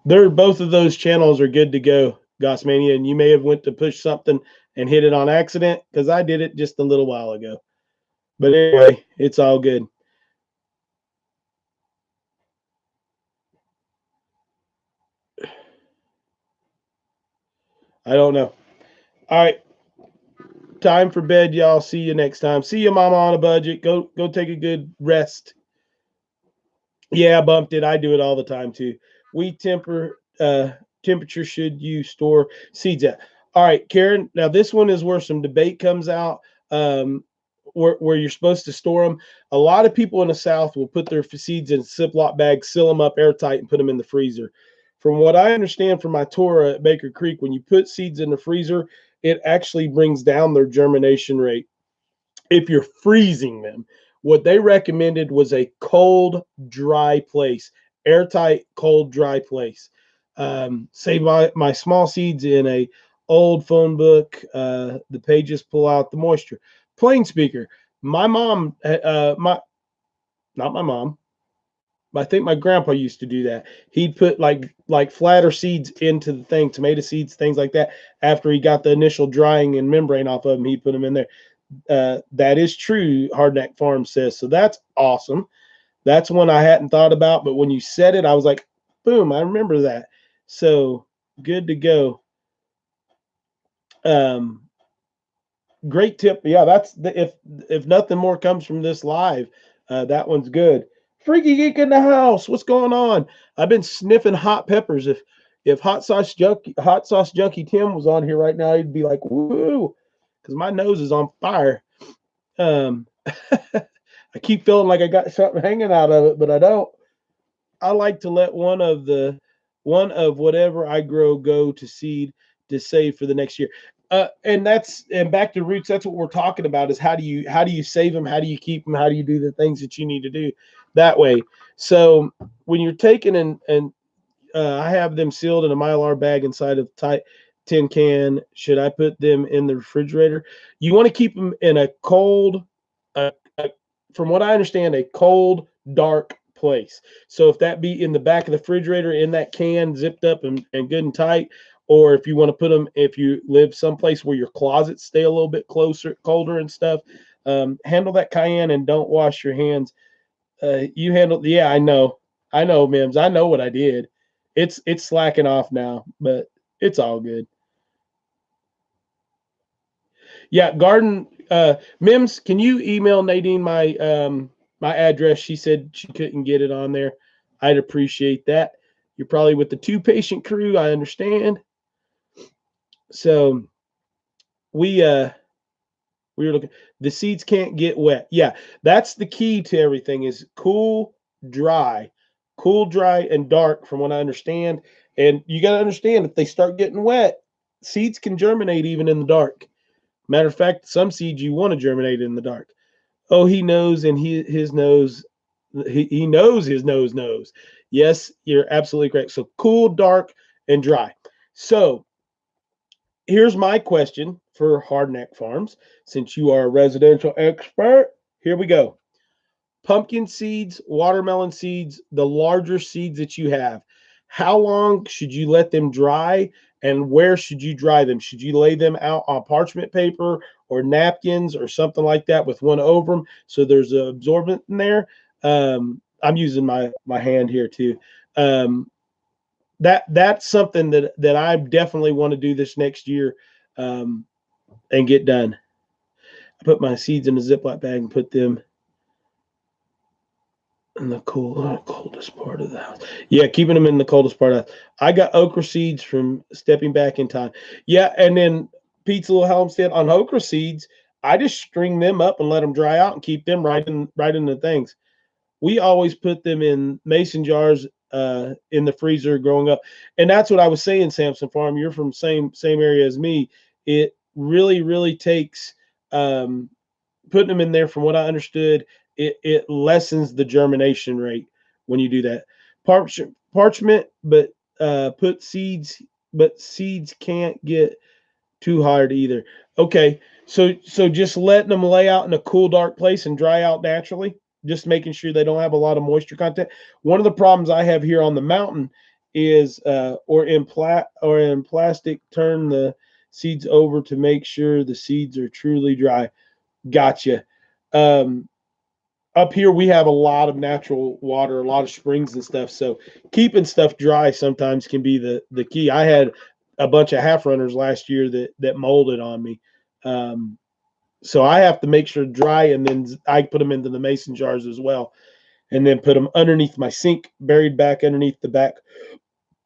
Both of those channels are good to go, Gossmania, and you may have went to push something and hit it on accident because I did it just a little while ago. But anyway, it's all good. I don't know. All right. Time for bed, y'all. See you next time. See you, Mama on a budget. Go take a good rest. Yeah, I bumped it. I do it all the time too. We temperature should you store seeds at? All right, Karen. Now this one is where some debate comes out. Where you're supposed to store them. A lot of people in the South will put their seeds in Ziploc bags, seal them up airtight, and put them in the freezer. From what I understand from my tour at Baker Creek, when you put seeds in the freezer, it actually brings down their germination rate if you're freezing them. What they recommended was a cold, dry place, airtight, cold, dry place. Say my small seeds in a old phone book. The pages pull out the moisture. Plain speaker. My mom, not my mom. I think my grandpa used to do that. He'd put like flatter seeds into the thing, tomato seeds, things like that. After he got the initial drying and membrane off of them, he'd put them in there. That is true, Hardneck Farm says. So that's awesome. That's one I hadn't thought about, but when you said it, I was like, boom, I remember that. So good to go. Great tip. Yeah, that's if nothing more comes from this live, that one's good. Freaky Geek in the house. What's going on? I've been sniffing hot peppers. If hot sauce junkie Tim was on here right now, he'd be like, woo, because my nose is on fire. I keep feeling like I got something hanging out of it, but I don't. I like to let one of whatever I grow go to seed to save for the next year. And back to roots. That's what we're talking about: is how do you save them? How do you keep them? How do you do the things that you need to do that way? So when you're taking and I have them sealed in a Mylar bag inside of tight tin can. Should I put them in the refrigerator? You want to keep them in a cold, uh, uh, from what I understand, a cold, dark place. So if that be in the back of the refrigerator in that can, zipped up and good and tight, or if you want to put them, if you live someplace where your closets stay a little bit closer, colder and stuff, handle that cayenne and don't wash your hands. You handle, yeah, I know, Mims, I know what I did. It's slacking off now, but it's all good. Yeah, garden. Mims, can you email Nadine my address? She said she couldn't get it on there. I'd appreciate that. You're probably with the 2 patient crew. I understand. So we we were looking. The seeds can't get wet. Yeah, that's the key to everything: is dry, cool, dry, and dark. From what I understand, and you got to understand, if they start getting wet, seeds can germinate even in the dark. Matter of fact, some seeds you want to germinate in the dark. Oh, he knows, and his nose, he knows his nose knows. Yes, you're absolutely correct. So cool, dark, and dry. So here's my question for Hardneck Farms. Since you are a residential expert, here we go. Pumpkin seeds, watermelon seeds, the larger seeds that you have, how long should you let them dry, and where should you dry them? Should you lay them out on parchment paper or napkins or something like that with one over them so there's an absorbent in there? I'm using my hand here too. That's something that I definitely want to do this next year, and get done. I put my seeds in a Ziploc bag and put them in the coldest part of the house. Yeah, keeping them in the coldest part of the house. I got okra seeds from stepping back in time. Yeah, and then Pete's little Homestead on okra seeds, I just string them up and let them dry out and keep them right in the things. We always put them in mason jars in the freezer growing up. And that's what I was saying, Samson Farm. You're from same area as me. It really takes putting them in there. From what I understood, it lessens the germination rate when you do that. Parchment, but put seeds, but seeds can't get too hard either. Okay, so just letting them lay out in a cool, dark place and dry out naturally. Just making sure they don't have a lot of moisture content. One of the problems I have here on the mountain is, or in plastic, turn the seeds over to make sure the seeds are truly dry. Gotcha. Um, Up here we have a lot of natural water, a lot of springs and stuff. So keeping stuff dry sometimes can be the key. I had a bunch of half runners last year that molded on me. So I have to make sure dry, and then I put them into the mason jars as well, and then put them underneath my sink, buried back underneath the back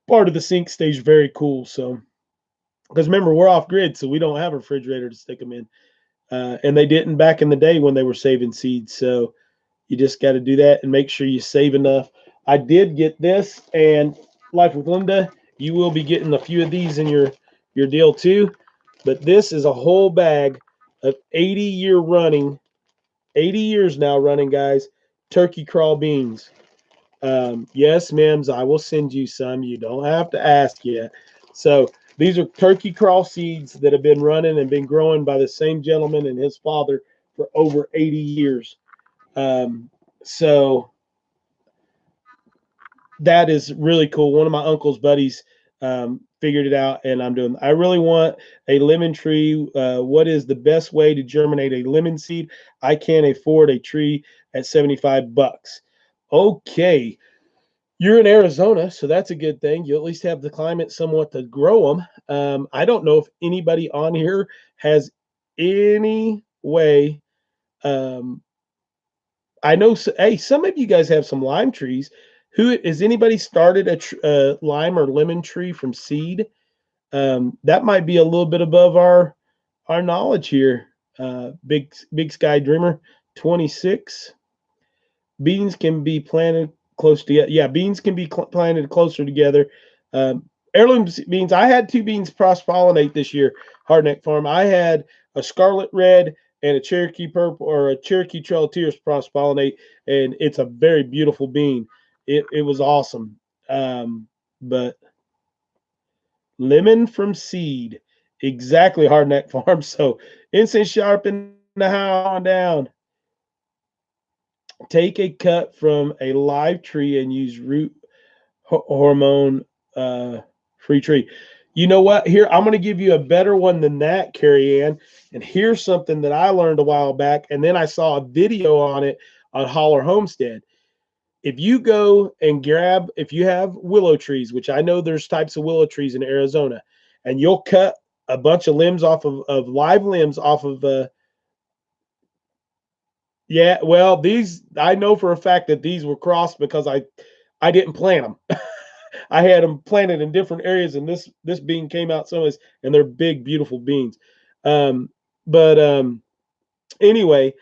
part of the sink. Stays very cool. So because remember, we're off grid, so we don't have a refrigerator to stick them in, and they didn't back in the day when they were saving seeds. So you just got to do that and make sure you save enough. I did get this, and Life with Linda, you will be getting a few of these in your deal too. But this is a whole bag of 80 years now running, guys, turkey crawl beans. Yes, Mims, I will send you some. You don't have to ask yet. So these are turkey crawl seeds that have been running and been growing by the same gentleman and his father for over 80 years. So that is really cool. One of my uncle's buddies figured it out, and I really want a lemon tree. What is the best way to germinate a lemon seed? I can't afford a tree at $75. Okay. You're in Arizona, so that's a good thing. You at least have the climate somewhat to grow them. I don't know if anybody on here has any way. I know. Hey, some of you guys have some lime trees. Who has anybody started a lime or lemon tree from seed? That might be a little bit above our knowledge here. Big Sky Dreamer 26. Beans can be planted close together. Yeah, beans can be planted closer together. Heirloom beans. I had 2 beans cross-pollinate this year. Hardneck Farm. I had a scarlet red and a Cherokee purple or a Cherokee Trail of Tears cross-pollinate, and it's a very beautiful bean. It was awesome. But lemon from seed, exactly. Hardneck Farm. So instant sharp in the house on down. Take a cut from a live tree and use root hormone free tree. You know what? Here, I'm going to give you a better one than that, Carrie Ann. And here's something that I learned a while back, and then I saw a video on it on Holler Homestead. If you go and grab, if you have willow trees, which I know there's types of willow trees in Arizona, and you'll cut a bunch of limbs off of live limbs off of yeah, well, these I know for a fact that these were crossed because I didn't plant them. I had them planted in different areas, and this bean came out some of this, and they're big, beautiful beans. But anyway,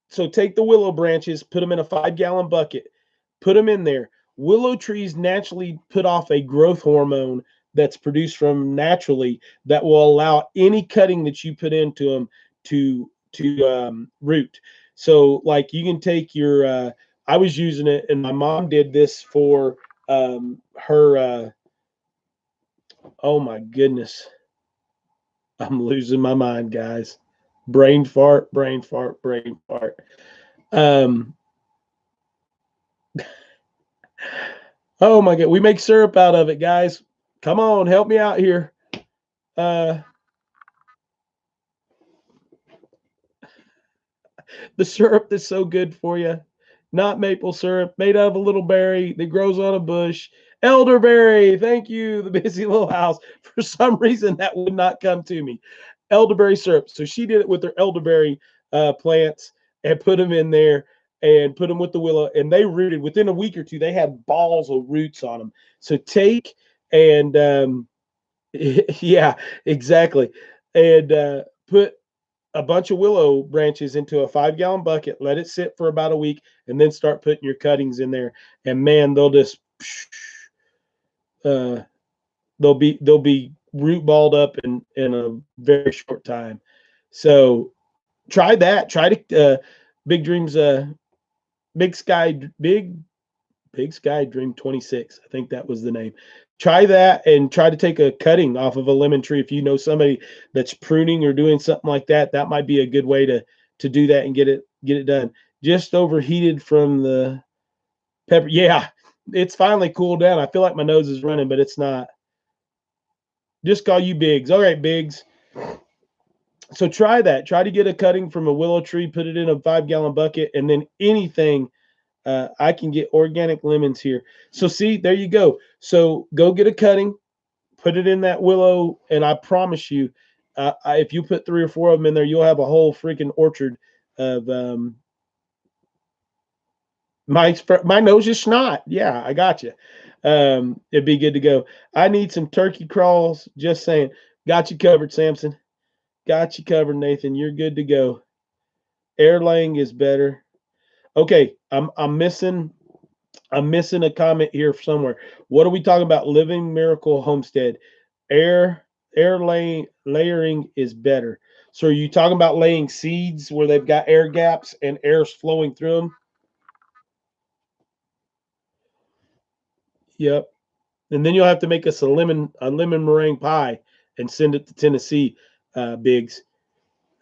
so take the willow branches, put them in a 5-gallon bucket, put them in there. Willow trees naturally put off a growth hormone that's produced from naturally that will allow any cutting that you put into them to root. So like you can take your I was using it, and my mom did this for her oh my goodness, I'm losing my mind, guys. Brain fart, brain fart, brain fart. Oh my god, we make syrup out of it, guys. Come on, help me out here. The syrup that's so good for you. Not maple syrup, made out of a little berry that grows on a bush. Elderberry, thank you, the busy little house. For some reason, that would not come to me. Elderberry syrup. So she did it with her elderberry plants and put them in there and put them with the willow, and they rooted within a week or two. They had balls of roots on them. So take and yeah, exactly, and put a bunch of willow branches into a 5-gallon bucket, let it sit for about a week, and then start putting your cuttings in there. And man, they'll just they'll be root balled up in a very short time. So try that. Try to Big Dreams, Big Sky Dream 26. I think that was the name. Try that and try to take a cutting off of a lemon tree. If you know somebody that's pruning or doing something like that, that might be a good way to do that and get it done. Just overheated from the pepper. Yeah, it's finally cooled down. I feel like my nose is running, but it's not. Just call you Biggs. All right, Biggs. So try that. Try to get a cutting from a willow tree, put it in a 5-gallon bucket, and then anything. I can get organic lemons here. So see, there you go. So go get a cutting, put it in that willow, and I promise you, if you put 3 or 4 of them in there, you'll have a whole freaking orchard of my nose is snot. Yeah, I got you. It'd be good to go. I need some turkey crawls. Just saying. Got you covered, Samson. Got you covered, Nathan. You're good to go. Air laying is better. Okay, I'm missing a comment here somewhere. What are we talking about? Living Miracle Homestead. Air layering is better. So are you talking about laying seeds where they've got air gaps and air's flowing through them? Yep. And then you'll have to make us a lemon meringue pie and send it to Tennessee, Biggs.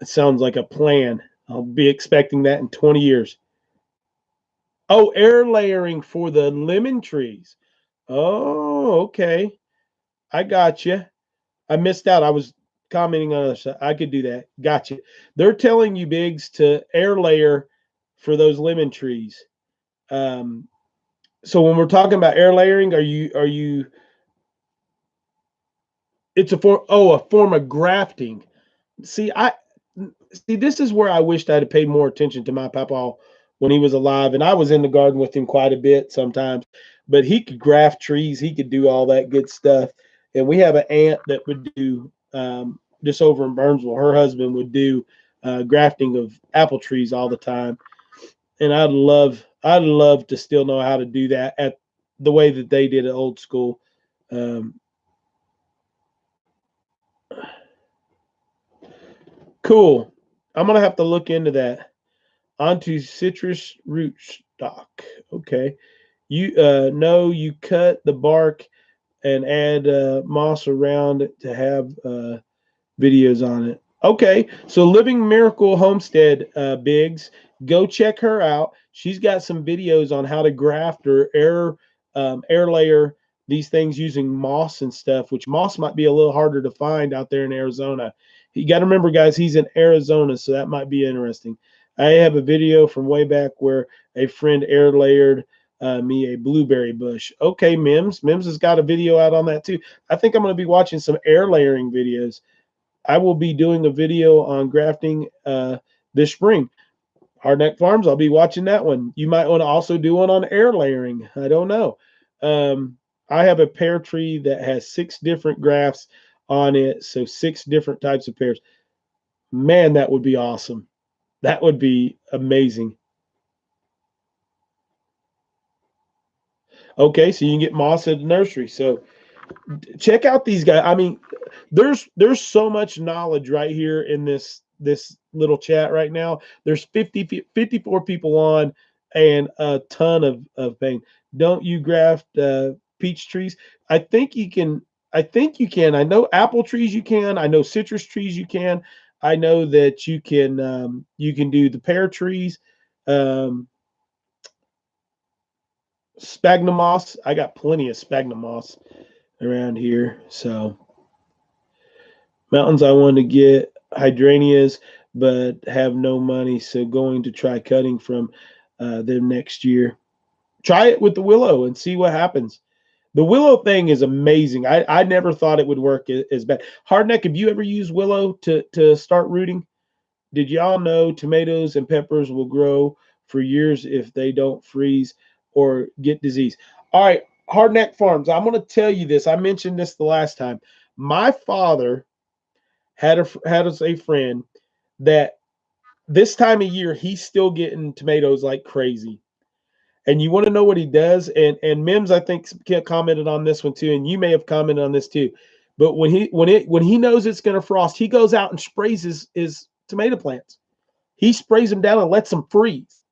It sounds like a plan. I'll be expecting that in 20 years. Oh, air layering for the lemon trees. Oh, okay. I got you. I missed out. I was commenting on this. I could do that. Gotcha. They're telling you, Biggs, to air layer for those lemon trees. So when we're talking about air layering, are you? It's a form of grafting. See, this is where I wished I'd have paid more attention to my papa when he was alive, and I was in the garden with him quite a bit sometimes. But he could graft trees, he could do all that good stuff. And we have an aunt that would do just over in Burnsville. Her husband would do grafting of apple trees all the time, and I'd love to still know how to do that at the way that they did it old school. Um, cool. I'm gonna have to look into that. Onto citrus root stock. Okay. You cut the bark and add moss around it to have videos on it. Okay, so Living Miracle Homestead, Biggs, go check her out. She's got some videos on how to graft or air layer these things using moss and stuff, which moss might be a little harder to find out there in Arizona. You got to remember, guys, he's in Arizona, so that might be interesting. I have a video from way back where a friend air layered me a blueberry bush. Okay, Mims has got a video out on that too. I think I'm going to be watching some air layering videos. I will be doing a video on grafting this spring. Hardneck Farms, I'll be watching that one. You might want to also do one on air layering. I don't know. I have a pear tree that has 6 different grafts on it, so 6 different types of pears. Man, that would be awesome. That would be amazing. Okay, so you can get moss at the nursery. So check out these guys. I mean, there's so much knowledge right here in this little chat right now. There's 54 people on and a ton of pain. Don't you graft peach trees? I think you can. I think you can. I know apple trees you can. I know citrus trees you can. I know that you can do the pear trees. Um, Sphagnum moss. I got plenty of sphagnum moss around here. So mountains, I want to get hydrangeas, but have no money. So going to try cutting from them next year. Try it with the willow and see what happens. The willow thing is amazing. I never thought it would work as bad. Hardneck, have you ever used willow to start rooting? Did y'all know tomatoes and peppers will grow for years if they don't freeze or get disease? All right, Hardneck Farms, I'm going to tell you this. I mentioned this the last time. My father had us a friend that this time of year he's still getting tomatoes like crazy. And you want to know what he does? And Mims, I think, commented on this one too, and you may have commented on this too. But when he knows it's going to frost, he goes out and sprays his tomato plants. He sprays them down and lets them freeze.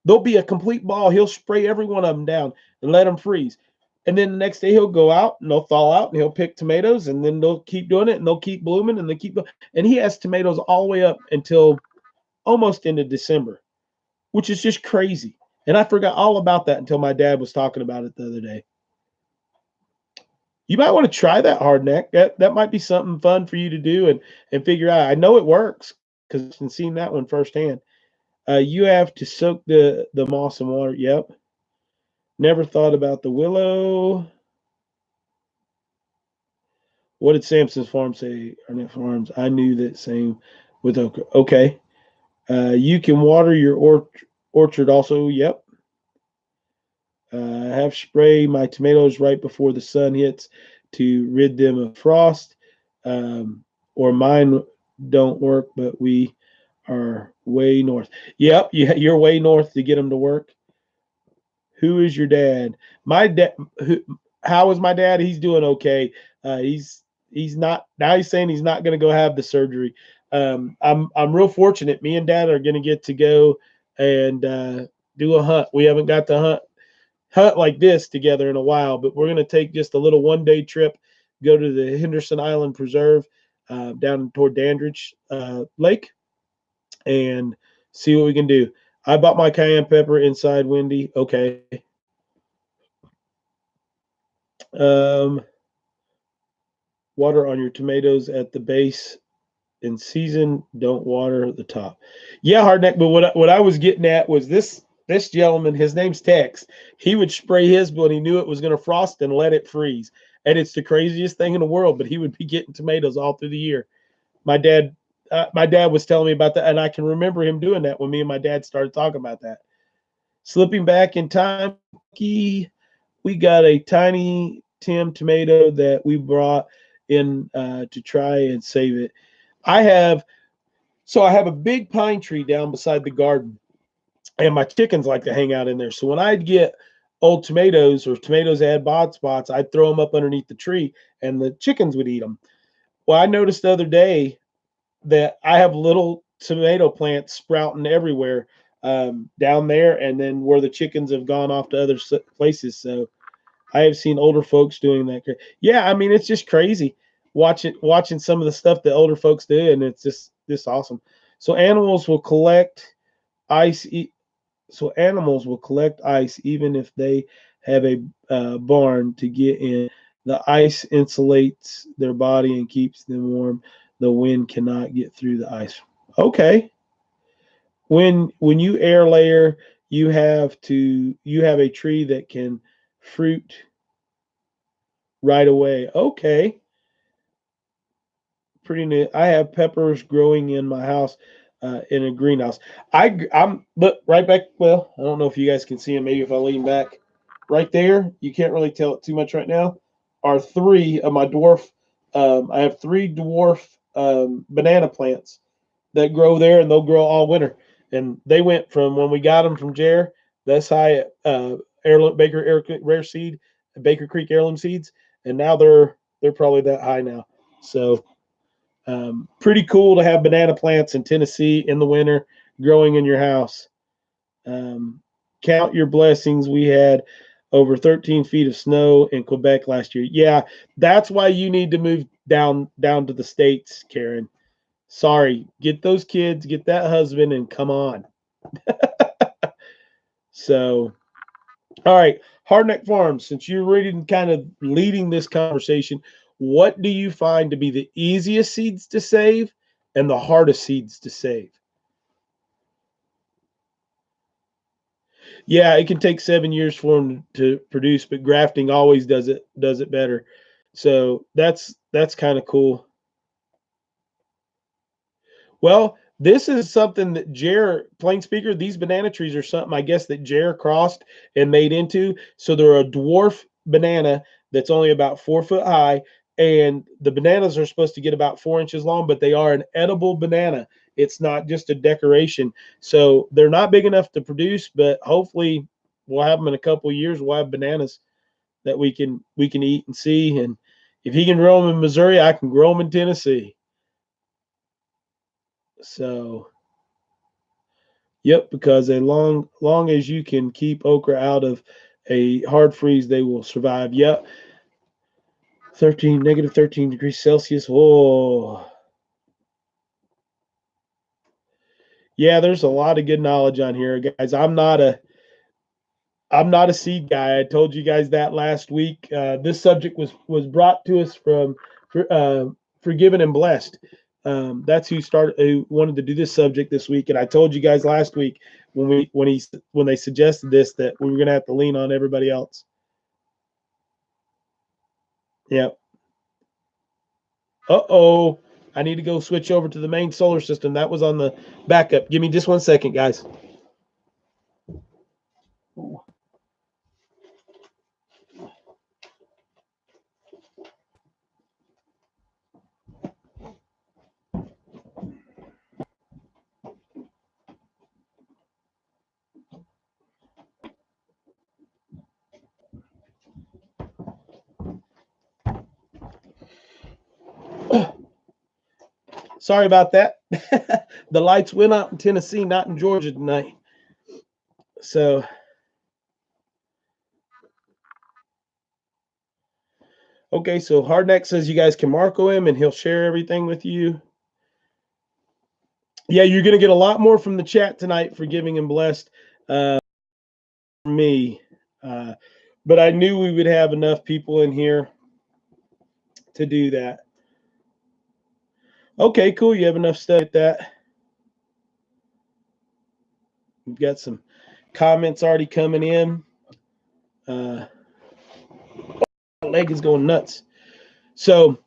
There'll be a complete ball. He'll spray every one of them down and let them freeze. And then the next day he'll go out and they'll thaw out and he'll pick tomatoes and then they'll keep doing it and they'll keep blooming and they keep going. And he has tomatoes all the way up until almost into December, which is just crazy. And I forgot all about that until my dad was talking about it the other day. You might want to try that, Hardneck. That might be something fun for you to do and figure out. I know it works because I've seen that one firsthand. You have to soak the moss in water. Yep. Never thought about the willow. What did Samson's farm say? Arnett Farms. I knew that same with okra. Okay. You can water your orchard also. Yep. I have spray my tomatoes right before the sun hits to rid them of frost. Or mine don't work, but we are way north. Yep, you're way north to get them to work. Who is your dad? My dad. How is my dad? He's doing okay. He's not now. He's saying he's not going to go have the surgery. I'm real fortunate. Me and Dad are going to get to go and do a hunt. We haven't got to hunt like this together in a while, but we're going to take just a little 1-day trip, go to the Henderson Island Preserve down toward Dandridge Lake, and see what we can do. I bought my cayenne pepper inside Wendy. Okay. Water on your tomatoes at the base in season. Don't water the top. Yeah, Hardneck. But what I was getting at was this gentleman. His name's Tex. He would spray his when he knew it was going to frost and let it freeze. And it's the craziest thing in the world. But he would be getting tomatoes all through the year. My dad was telling me about that, and I can remember him doing that when me and my dad started talking about that. Slipping back in time, we got a tiny Tim tomato that we brought in to try and save it. I have So I have a big pine tree down beside the garden, and my chickens like to hang out in there. So when I'd get old tomatoes or tomatoes that had bod spots, I'd throw them up underneath the tree, and the chickens would eat them. Well, I noticed the other day that I have little tomato plants sprouting everywhere down there, and then where the chickens have gone off to other places. So I have seen older folks doing that. Yeah, I mean, it's just crazy watching some of the stuff that older folks do, and it's just awesome. So animals will collect ice. So animals will collect ice even if they have a barn to get in. The ice insulates their body and keeps them warm. The wind cannot get through the ice. Okay. When you air layer, you have a tree that can fruit right away. Okay. Pretty neat. I have peppers growing in my house in a greenhouse. I'm look right back. Well, I don't know if you guys can see them. Maybe if I lean back, right there, you can't really tell it too much right now. Are three of my dwarf. I have three dwarf banana plants that grow there, and they'll grow all winter. And they went from when we got them from Jer, that's high Rare Seed, Baker Creek Heirloom Seeds, and now they're probably that high now. So pretty cool to have banana plants in Tennessee in the winter growing in your house. Count your blessings. We had over 13 feet of snow in Quebec last year. Yeah, that's why you need to move down to the States, Karen. Sorry, get those kids, get that husband, and come on. So, all right, Hardneck Farms, since you're reading, kind of leading this conversation, what do you find to be the easiest seeds to save and the hardest seeds to save? Yeah, it can take 7 years for them to produce, but grafting always does it better. So that's kind of cool. Well, this is something that Jer, plain speaker, these banana trees are something I guess that Jer crossed and made into. So they're a dwarf banana that's only about 4 foot high, and the bananas are supposed to get about 4 inches long, but they are an edible banana. It's not just a decoration. So they're not big enough to produce, but hopefully we'll have them in a couple of years. We'll have bananas that we can eat and see. And if he can grow them in Missouri, I can grow them in Tennessee. So, yep, because as long as you can keep okra out of a hard freeze, they will survive. Yep. Negative 13 degrees Celsius. Oh. Yeah, there's a lot of good knowledge on here, guys. I'm not a seed guy. I told you guys that last week. This subject was brought to us from Forgiven and Blessed. That's who wanted to do this subject this week, and I told you guys last week when they suggested this that we were going to have to lean on everybody else. Yep. Uh-oh. I need to go switch over to the main solar system. That was on the backup. Give me just 1 second, guys. Sorry about that. The lights went out in Tennessee, not in Georgia tonight. So, okay, so Hardneck says you guys can Marco him and he'll share everything with you. Yeah, you're going to get a lot more from the chat tonight, Forgiving and Blessed, from me. But I knew we would have enough people in here to do that. Okay, cool. You have enough stuff at that. We've got some comments already coming in. My leg is going nuts. So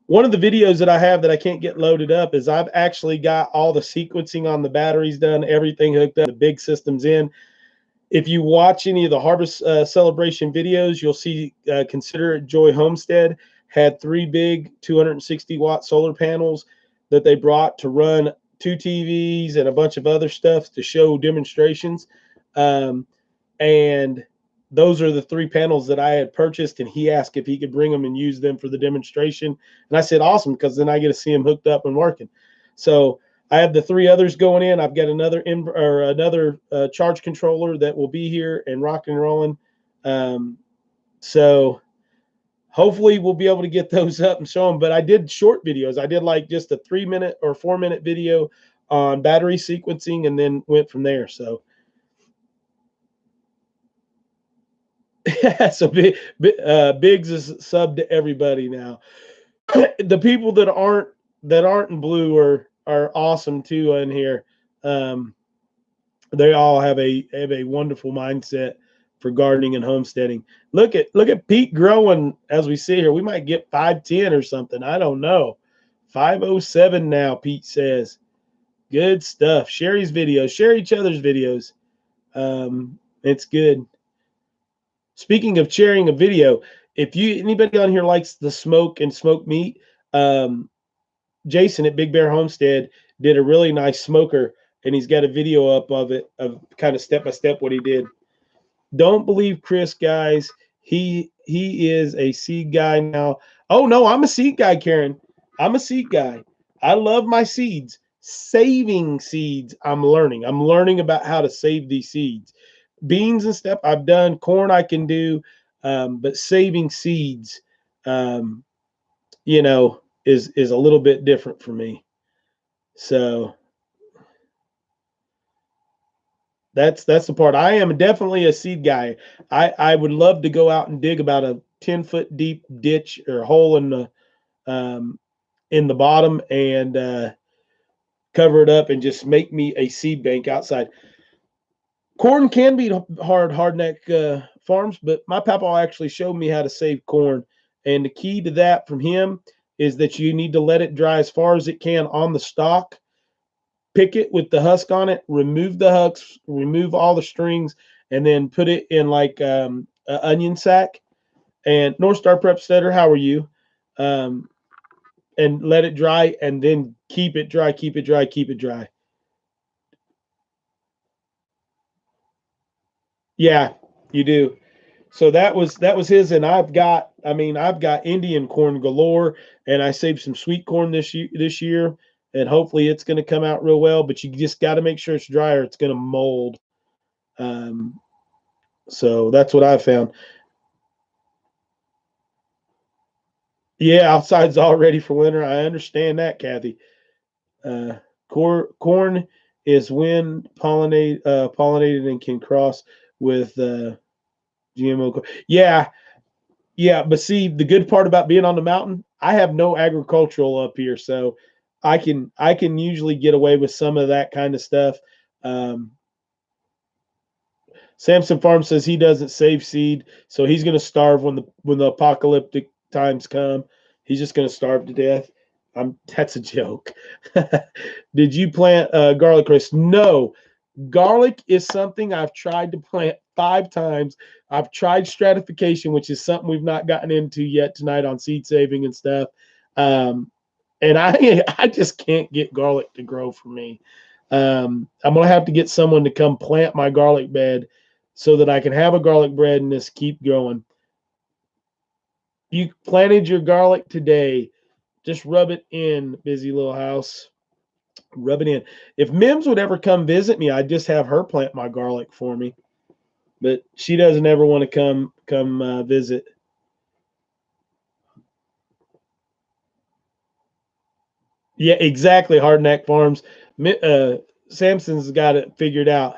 one of the videos that I have that I can't get loaded up is I've actually got all the sequencing on the batteries done, everything hooked up, the big systems in. If you watch any of the harvest celebration videos, you'll see Consider It Joy Homestead had 3 big 260-watt solar panels that they brought to run 2 TVs and a bunch of other stuff to show demonstrations. And those are the 3 panels that I had purchased, and he asked if he could bring them and use them for the demonstration. And I said, awesome, because then I get to see them hooked up and working. So I have the 3 others going in. I've got another charge controller that will be here and rocking and rolling. So hopefully we'll be able to get those up and show them. But I did short videos. I did like just a 3-minute or 4-minute video on battery sequencing, and then went from there. So so Biggs is subbed to everybody now. The people that aren't in blue are awesome too in here. They all have a wonderful mindset for gardening and homesteading. Look at Pete growing as we see here. We might get 510 or something. I don't know. 507 now, Pete says. Good stuff. Share his videos. Share each other's videos. It's good. Speaking of sharing a video, if anybody on here likes the smoke and smoked meat, Jason at Big Bear Homestead did a really nice smoker, and he's got a video up of it, of kind of step by step what he did. Don't believe Chris, guys. He is a seed guy now. Oh no, I'm a seed guy, Karen. I'm a seed guy. I love my seeds. Saving seeds, I'm learning. I'm learning about how to save these seeds. Beans and stuff I've done. Corn I can do, but saving seeds, is a little bit different for me. So that's the part. I am definitely a seed guy. I would love to go out and dig about a 10-foot deep ditch or hole in the bottom and cover it up and just make me a seed bank outside. Corn can be hardneck farms, but my papa actually showed me how to save corn. And the key to that from him is that you need to let it dry as far as it can on the stalk. Pick it with the husk on it, remove the husks, remove all the strings, and then put it in like an onion sack. And North Star Prep Stutter, how are you? And let it dry, and then keep it dry, keep it dry, keep it dry. Yeah, you do. So that was his, and I've got Indian corn galore, and I saved some sweet corn this year, and hopefully it's going to come out real well. But you just got to make sure it's dry, or it's going to mold. So that's what I found. Yeah, outside's all ready for winter. I understand that, Kathy. Corn is wind pollinated and can cross with GMO. Yeah, but see, the good part about being on the mountain, I have no agricultural up here, so I can usually get away with some of that kind of stuff. Samson Farm says he doesn't save seed, so he's going to starve when the apocalyptic times come. He's just going to starve to death. That's a joke. Did you plant garlic, Chris? No. Garlic is something I've tried to plant 5 times. I've tried stratification, which is something we've not gotten into yet tonight on seed saving and stuff. And I just can't get garlic to grow for me. I'm going to have to get someone to come plant my garlic bed so that I can have a garlic bed and just keep growing. You planted your garlic today. Just rub it in, busy little house. Rub it in. If Mims would ever come visit me, I'd just have her plant my garlic for me. But she doesn't ever want to come visit. Yeah, exactly. Hardneck Farms. Samson's got it figured out.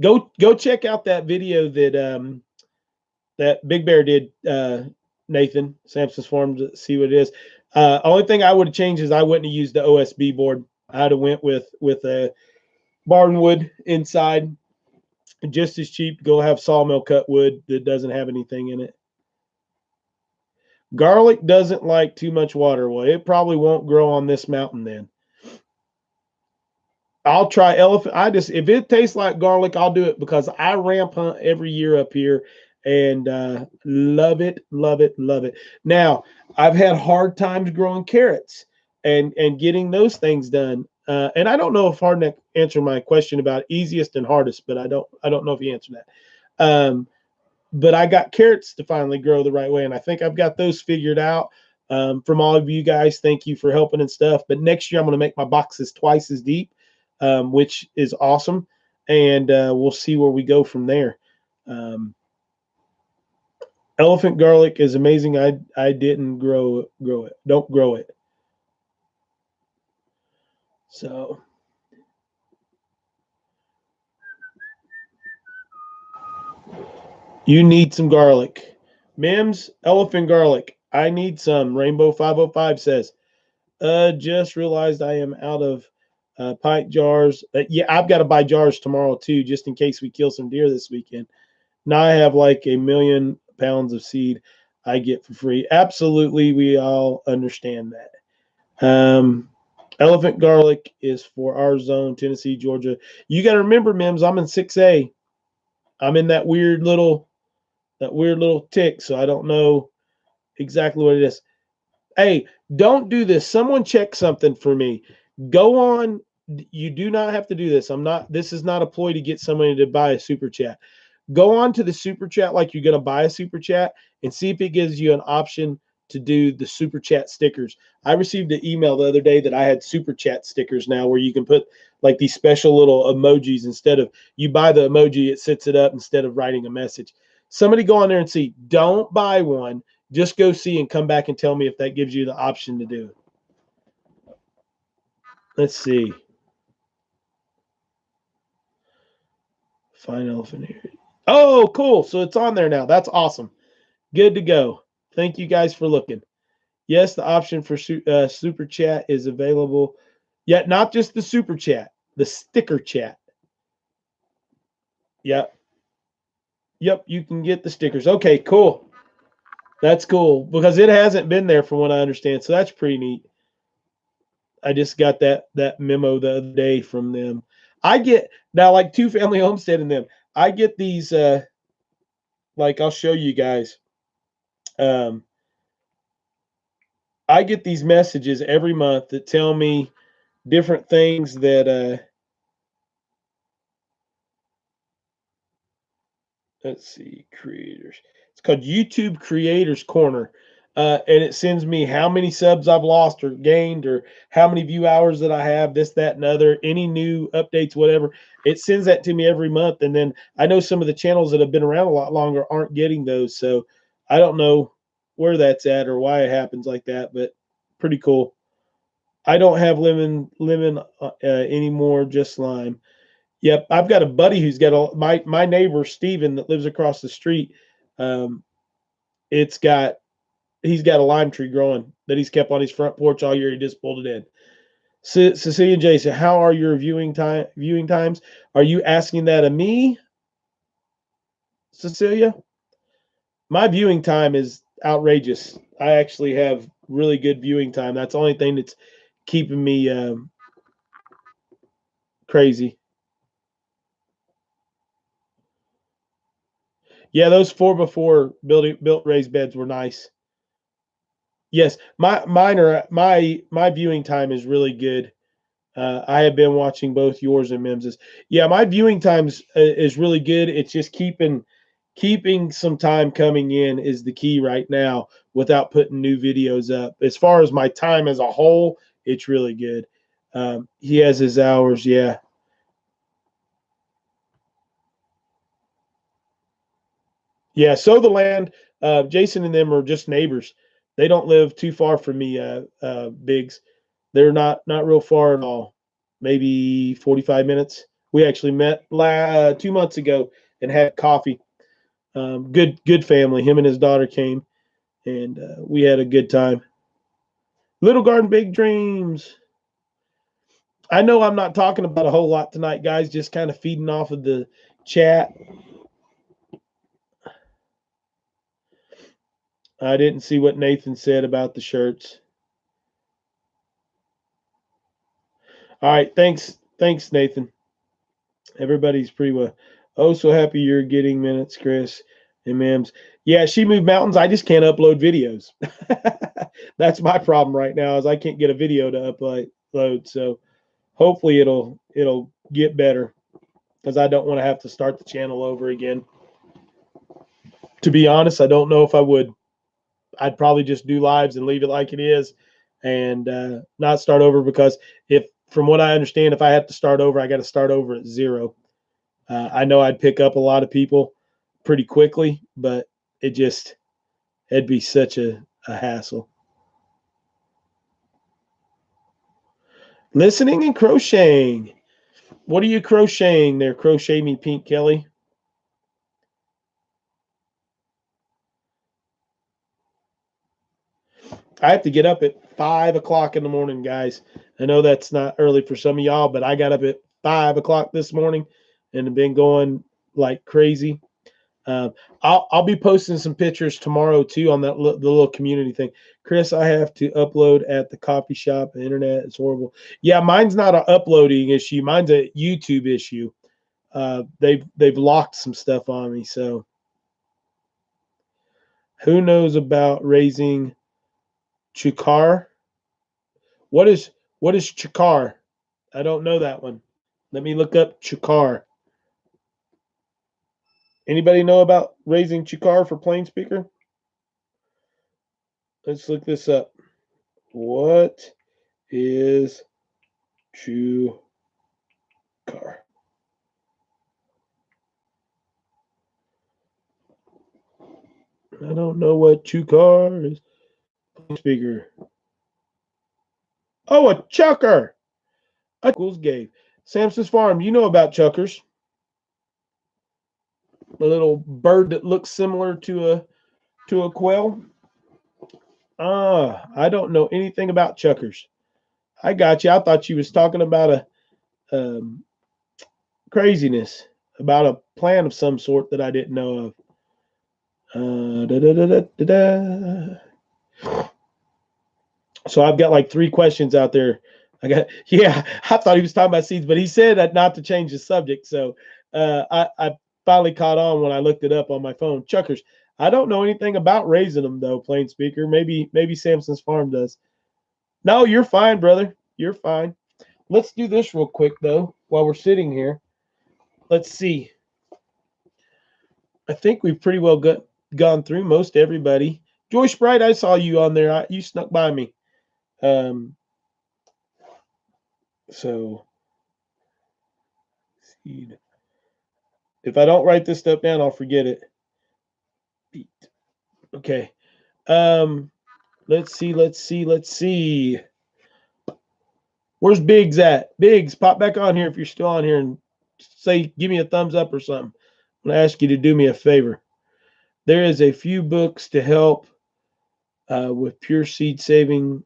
Go check out that video that Big Bear did, Nathan, Samson's Farm, to see what it is. Only thing I would have changed is I wouldn't have used the OSB board. I'd have went with a barnwood inside. Just as cheap. Go have sawmill cut wood that doesn't have anything in it. Garlic doesn't like too much water. Well, it probably won't grow on this mountain then. I'll try elephant. If it tastes like garlic, I'll do it, because I ramp hunt every year up here and love it, love it, love it. Now, I've had hard times growing carrots. and getting those things done. And I don't know if Hardneck answered my question about easiest and hardest, but I don't know if he answered that. But I got carrots to finally grow the right way, and I think I've got those figured out. From all of you guys, thank you for helping and stuff. But next year I'm going to make my boxes twice as deep, which is awesome, and we'll see where we go from there. Elephant garlic is amazing. I didn't grow it. Don't grow it. So you need some garlic. Mims, elephant garlic. I need some. Rainbow 505 says, just realized I am out of pint jars. Yeah, I've got to buy jars tomorrow too, just in case we kill some deer this weekend. Now I have like 1,000,000 pounds of seed I get for free. Absolutely, we all understand that. Elephant garlic is for our zone, Tennessee, Georgia. You got to remember, Mims, I'm in 6A. I'm in that weird little tick, so I don't know exactly what it is. Hey, don't do this. Someone check something for me. Go on. You do not have to do this. This is not a ploy to get somebody to buy a super chat. Go on to the super chat like you're going to buy a super chat and see if it gives you an option to do the super chat stickers. I received an email the other day that I had super chat stickers now where you can put like these special little emojis. Instead of you buy the emoji, it sets it up instead of writing a message. Somebody go on there and see. Don't buy one. Just go see and come back and tell me if that gives you the option to do it. Let's see. Fine elephant here. Oh, cool. So it's on there now. That's awesome. Good to go. Thank you guys for looking. Yes, the option for super chat is available. Yet not just the super chat, the sticker chat. Yep. Yep, you can get the stickers. Okay, cool. That's cool because it hasn't been there from what I understand. So that's pretty neat. I just got that memo the other day from them. I get now like Two Family Homestead and them. I get these like I'll show you guys. I get these messages every month that tell me different things that let's see, creators. It's called YouTube Creators Corner. And it sends me how many subs I've lost or gained or how many view hours that I have, this, that, and other, any new updates, whatever. It sends that to me every month. And then I know some of the channels that have been around a lot longer aren't getting those. So I don't know where that's at or why it happens like that, but pretty cool. I don't have lemon anymore, just lime. Yep, I've got a buddy who's got my neighbor Steven that lives across the street. Um, he's got a lime tree growing that he's kept on his front porch all year. He just pulled it in. Cecilia J said, "How are your viewing times? Are you asking that of me, Cecilia? My viewing time is outrageous. I actually have really good viewing time. That's the only thing that's keeping me crazy." Yeah, those 4x4 built raised beds were nice. Yes, my viewing time is really good. I have been watching both yours and Mims's. Yeah, my viewing times is really good. It's just keeping some time coming in is the key right now without putting new videos up. As far as my time as a whole, it's really good. He has his hours, yeah. Yeah, so the land, Jason and them are just neighbors. They don't live too far from me, Biggs. They're not real far at all. Maybe 45 minutes. We actually met 2 months ago and had coffee. Good family. Him and his daughter came, and we had a good time. Little Garden, Big Dreams. I know I'm not talking about a whole lot tonight, guys. Just kind of feeding off of the chat. I didn't see what Nathan said about the shirts. All right, thanks, Nathan. Everybody's pretty well. Oh, so happy you're getting minutes, Chris. MMs. Yeah, she moved mountains. I just can't upload videos. That's my problem right now is I can't get a video to upload. So hopefully it'll get better because I don't want to have to start the channel over again. To be honest, I don't know if I would. I'd probably just do lives and leave it like it is and not start over because if from what I understand, if I have to start over, I got to start over at zero. I know I'd pick up a lot of people pretty quickly, but it'd be such a hassle. Listening and crocheting. What are you crocheting there? Crochet me, Pink Kelly. I have to get up at 5 o'clock in the morning, guys. I know that's not early for some of y'all, but I got up at 5 o'clock this morning and have been going like crazy. I'll be posting some pictures tomorrow too on that the little community thing. Chris, I have to upload at the coffee shop. The internet is horrible. Yeah, mine's not an uploading issue. Mine's a YouTube issue. They've locked some stuff on me. So who knows about raising chukar? What is chukar? I don't know that one. Let me look up chukar. Anybody know about raising chukar for plain speaker? Let's look this up. What is chukar? I don't know what chukar is. Plain speaker. Oh, a chucker. Schools gave. Samson's Farm. You know about chuckers. A little bird that looks similar to a quail. I don't know anything about chuckers. I got you. I thought you was talking about a craziness, about a plan of some sort that I didn't know of. Da, da, da, da, da. So I've got like 3 questions out there. Yeah, I thought he was talking about seeds, but he said that not to change the subject. So I finally caught on when I looked it up on my phone. Chuckers. I don't know anything about raising them though, plain speaker. Maybe Samson's Farm does. No, you're fine, brother. You're fine. Let's do this real quick though, while we're sitting here. Let's see. I think we've pretty well gone through most everybody. Joyce Bright, I saw you on there. You snuck by me. So seed. If I don't write this stuff down, I'll forget it. Okay. Let's see. Where's Biggs at? Biggs, pop back on here if you're still on here and say, give me a thumbs up or something. I'm going to ask you to do me a favor. There is a few books to help with pure seed saving.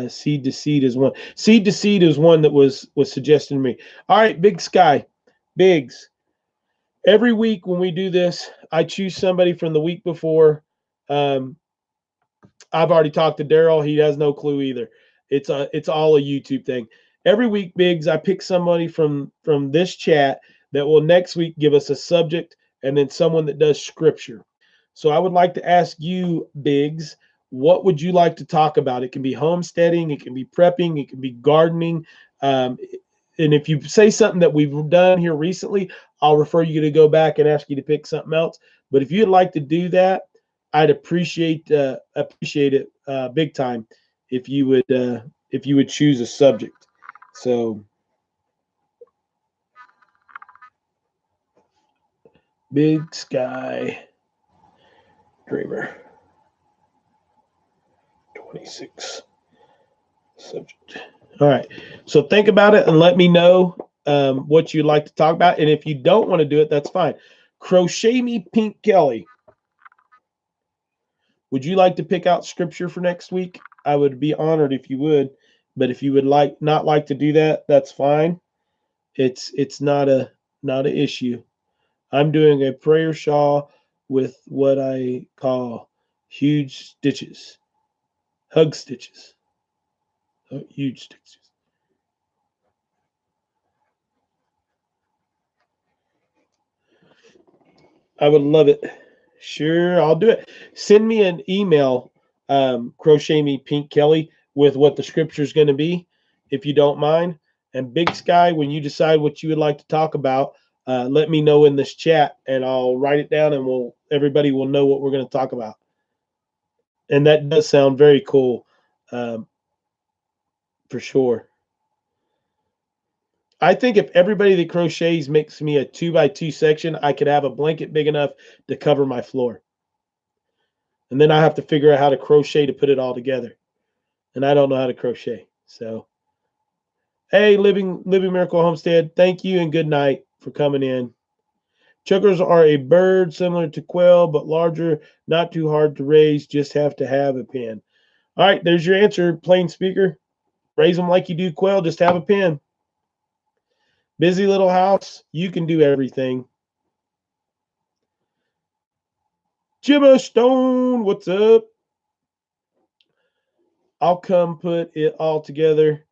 Seed to Seed is one. Seed to Seed is one that was suggested to me. All right, Big Sky. Biggs. Every week when we do this, I choose somebody from the week before. I've already talked to Daryl. He has no clue either. It's all a YouTube thing. Every week, Biggs, I pick somebody from this chat that will next week give us a subject and then someone that does scripture. So I would like to ask you, Biggs, what would you like to talk about? It can be homesteading, it can be prepping, it can be gardening. And if you say something that we've done here recently, I'll refer you to go back and ask you to pick something else. But if you'd like to do that, I'd appreciate it big time if you would choose a subject. So Big Sky Dreamer 26 subject. All right. So think about it and let me know what you'd like to talk about. And if you don't want to do it, that's fine. Crochet me, Pink Kelly. Would you like to pick out scripture for next week? I would be honored if you would. But if you would not like to do that, that's fine. It's not an issue. I'm doing a prayer shawl with what I call huge stitches, hug stitches, huge stitches. I would love it Sure, I'll do it. Send me an email, crochet me Pink Kelly, with what the scripture is going to be, if you don't mind. And Big Sky, when you decide what you would like to talk about, let me know in this chat, and I'll write it down, and everybody will know what we're going to talk about. And that does sound very cool, for sure. I think if everybody that crochets makes me a 2x2 section, I could have a blanket big enough to cover my floor. And then I have to figure out how to crochet to put it all together. And I don't know how to crochet. So, hey, Living Miracle Homestead, thank you and good night for coming in. Chukars are a bird similar to quail, but larger, not too hard to raise, just have to have a pen. All right, there's your answer, plain speaker. Raise them like you do quail, just have a pen. Busy little house, you can do everything. Jimmo Stone, what's up? I'll come put it all together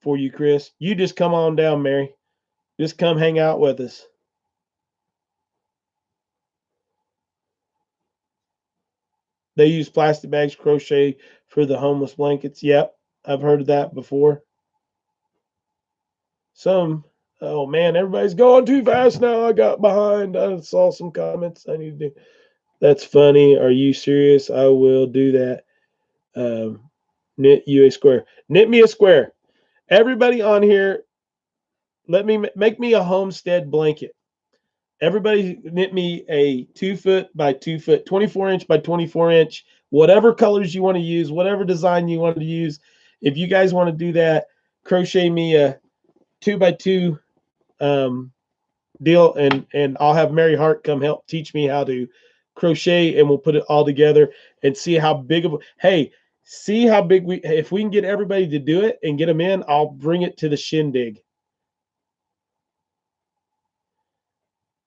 for you, Chris. You just come on down, Mary. Just come hang out with us. They use plastic bags crochet for the homeless blankets. Yep, I've heard of that before. Oh man, everybody's going too fast now. I got behind. I saw some comments I need to do. That's funny. Are you serious? I will do that. Knit you a square. Knit me a square. Everybody on here, let me make me a homestead blanket. Everybody knit me a 2 foot by 2 foot, 24 inch by 24 inch, whatever colors you want to use, whatever design you want to use. If you guys want to do that, crochet me a 2 by 2 deal, and I'll have Mary Hart come help teach me how to crochet, and we'll put it all together and see how big of see how big if we can get everybody to do it and get them in, I'll bring it to the shindig.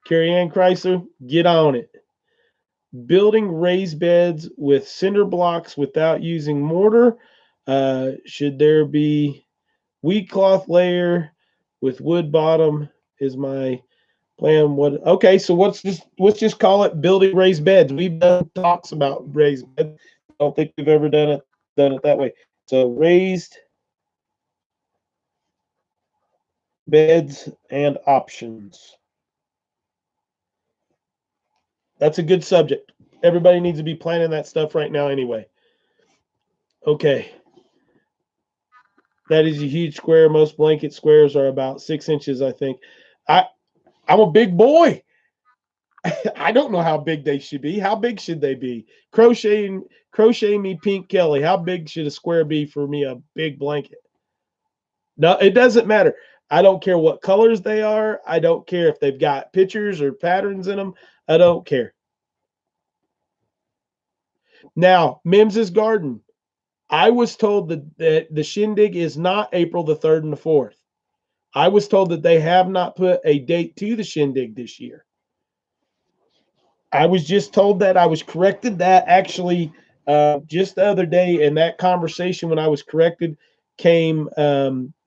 Carrie Ann Chrysler, get on it. Building raised beds with cinder blocks without using mortar. Should there be wheat cloth layer with wood bottom is my plan. What? Okay, so let's just call it building raised beds. We've done talks about raised beds. I don't think we've ever done it that way. So raised beds and options. That's a good subject. Everybody needs to be planning that stuff right now anyway. Okay. That is a huge square. Most blanket squares are about 6 inches, I think. I'm a big boy. I don't know how big they should be. How big should they be? Crochet me Pink Kelly. How big should a square be for me, a big blanket? No, it doesn't matter. I don't care what colors they are. I don't care if they've got pictures or patterns in them. I don't care. Now, Mims's Garden. I was told that the shindig is not April the 3rd and the 4th. I was told that they have not put a date to the shindig this year. I was just told that. I was corrected that actually just the other day, and that conversation when I was corrected came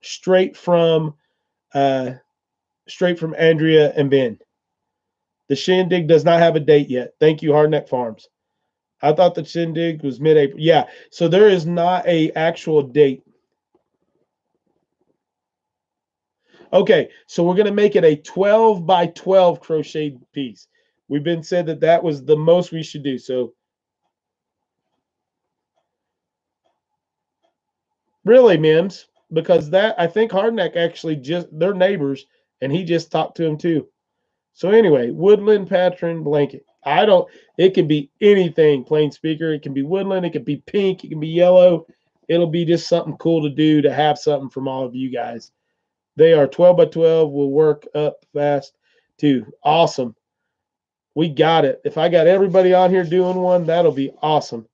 straight from Andrea and Ben. The shindig does not have a date yet. Thank you, Hardneck Farms. I thought the shindig was mid-April. Yeah, so there is not a actual date. Okay, so we're going to make it a 12 by 12 crocheted piece. We've been said that was the most we should do. So really, Mims, because that I think Hardneck actually they're neighbors, and he just talked to him too. So anyway, woodland pattern blanket. It can be anything, plain speaker. It can be woodland. It can be pink. It can be yellow. It'll be just something cool to do, to have something from all of you guys. They are 12 by 12. Will work up fast too. Awesome. We got it. If I got everybody on here doing one, that'll be awesome.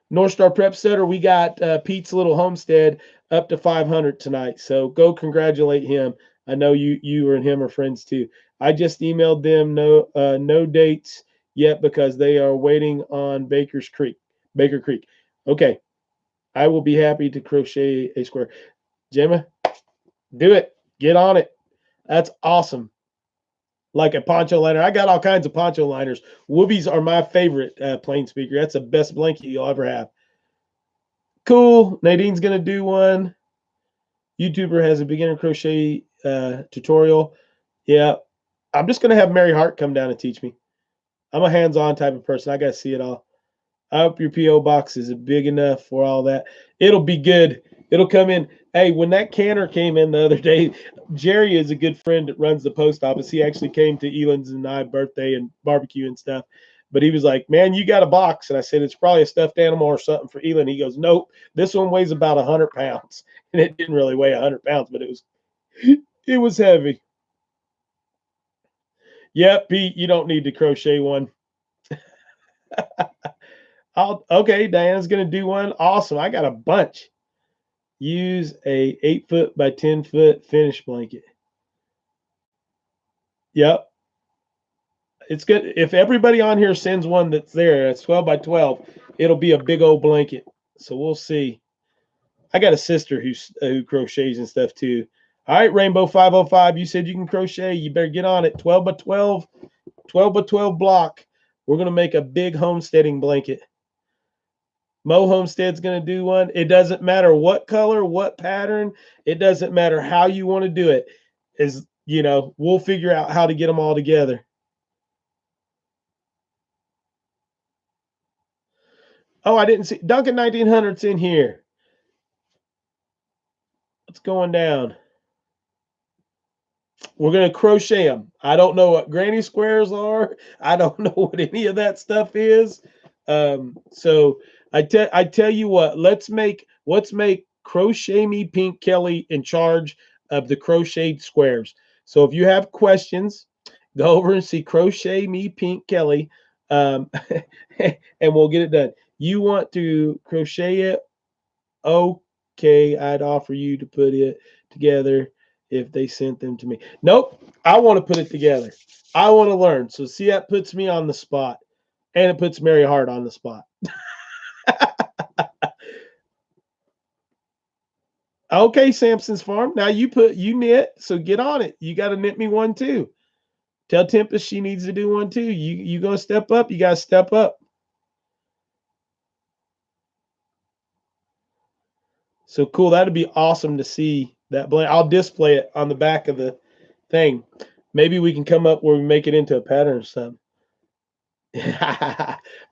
North Star Prep Center, we got Pete's little homestead up to 500 tonight. So go congratulate him. I know you and him are friends too. I just emailed them no dates yet because they are waiting on Baker Creek. Okay. I will be happy to crochet a square. Gemma, do it. Get on it. That's awesome. Like a poncho liner. I got all kinds of poncho liners. Whoopies are my favorite plane speaker. That's the best blanket you'll ever have. Cool. Nadine's going to do one. YouTuber has a beginner crochet tutorial. Yeah. I'm just going to have Mary Hart come down and teach me. I'm a hands-on type of person. I got to see it all. I hope your P.O. box is big enough for all that. It'll be good. It'll come in. Hey, when that canner came in the other day, Jerry is a good friend that runs the post office. He actually came to ELYN's and my birthday and barbecue and stuff. But he was like, man, you got a box. And I said, it's probably a stuffed animal or something for ELYN. He goes, nope, this one weighs about 100 pounds. And it didn't really weigh 100 pounds, but it was heavy. Yeah, Pete, you don't need to crochet one. Okay, Diana's gonna do one. Awesome. I got a bunch. Use a 8-foot by 10-foot finish blanket. Yep. It's good. If everybody on here sends one that's there, it's 12 by 12, it'll be a big old blanket. So we'll see. I got a sister who crochets and stuff too. All right, Rainbow 505, you said you can crochet. You better get on it. 12 by 12, 12 by 12 block. We're gonna make a big homesteading blanket. Mo Homestead's going to do one. It doesn't matter what color, what pattern. It doesn't matter how you want to do it. We'll figure out how to get them all together. Oh, I didn't see Duncan 1900's in here. What's going down? We're going to crochet them. I don't know what granny squares are. I don't know what any of that stuff is. So I tell you what, let's make Crochet Me Pink Kelly in charge of the crocheted squares. So if you have questions, go over and see Crochet Me Pink Kelly, and we'll get it done. You want to crochet it? Okay, I'd offer you to put it together if they sent them to me. Nope, I want to put it together. I want to learn. So see, that puts me on the spot, and it puts Mary Hart on the spot. Okay, Samson's Farm. Now you knit, so get on it. You got to knit me one too. Tell Tempest she needs to do one too. You gonna step up? You gotta step up. So cool. That'd be awesome to see that blanket. I'll display it on the back of the thing. Maybe we can come up where we make it into a pattern or something.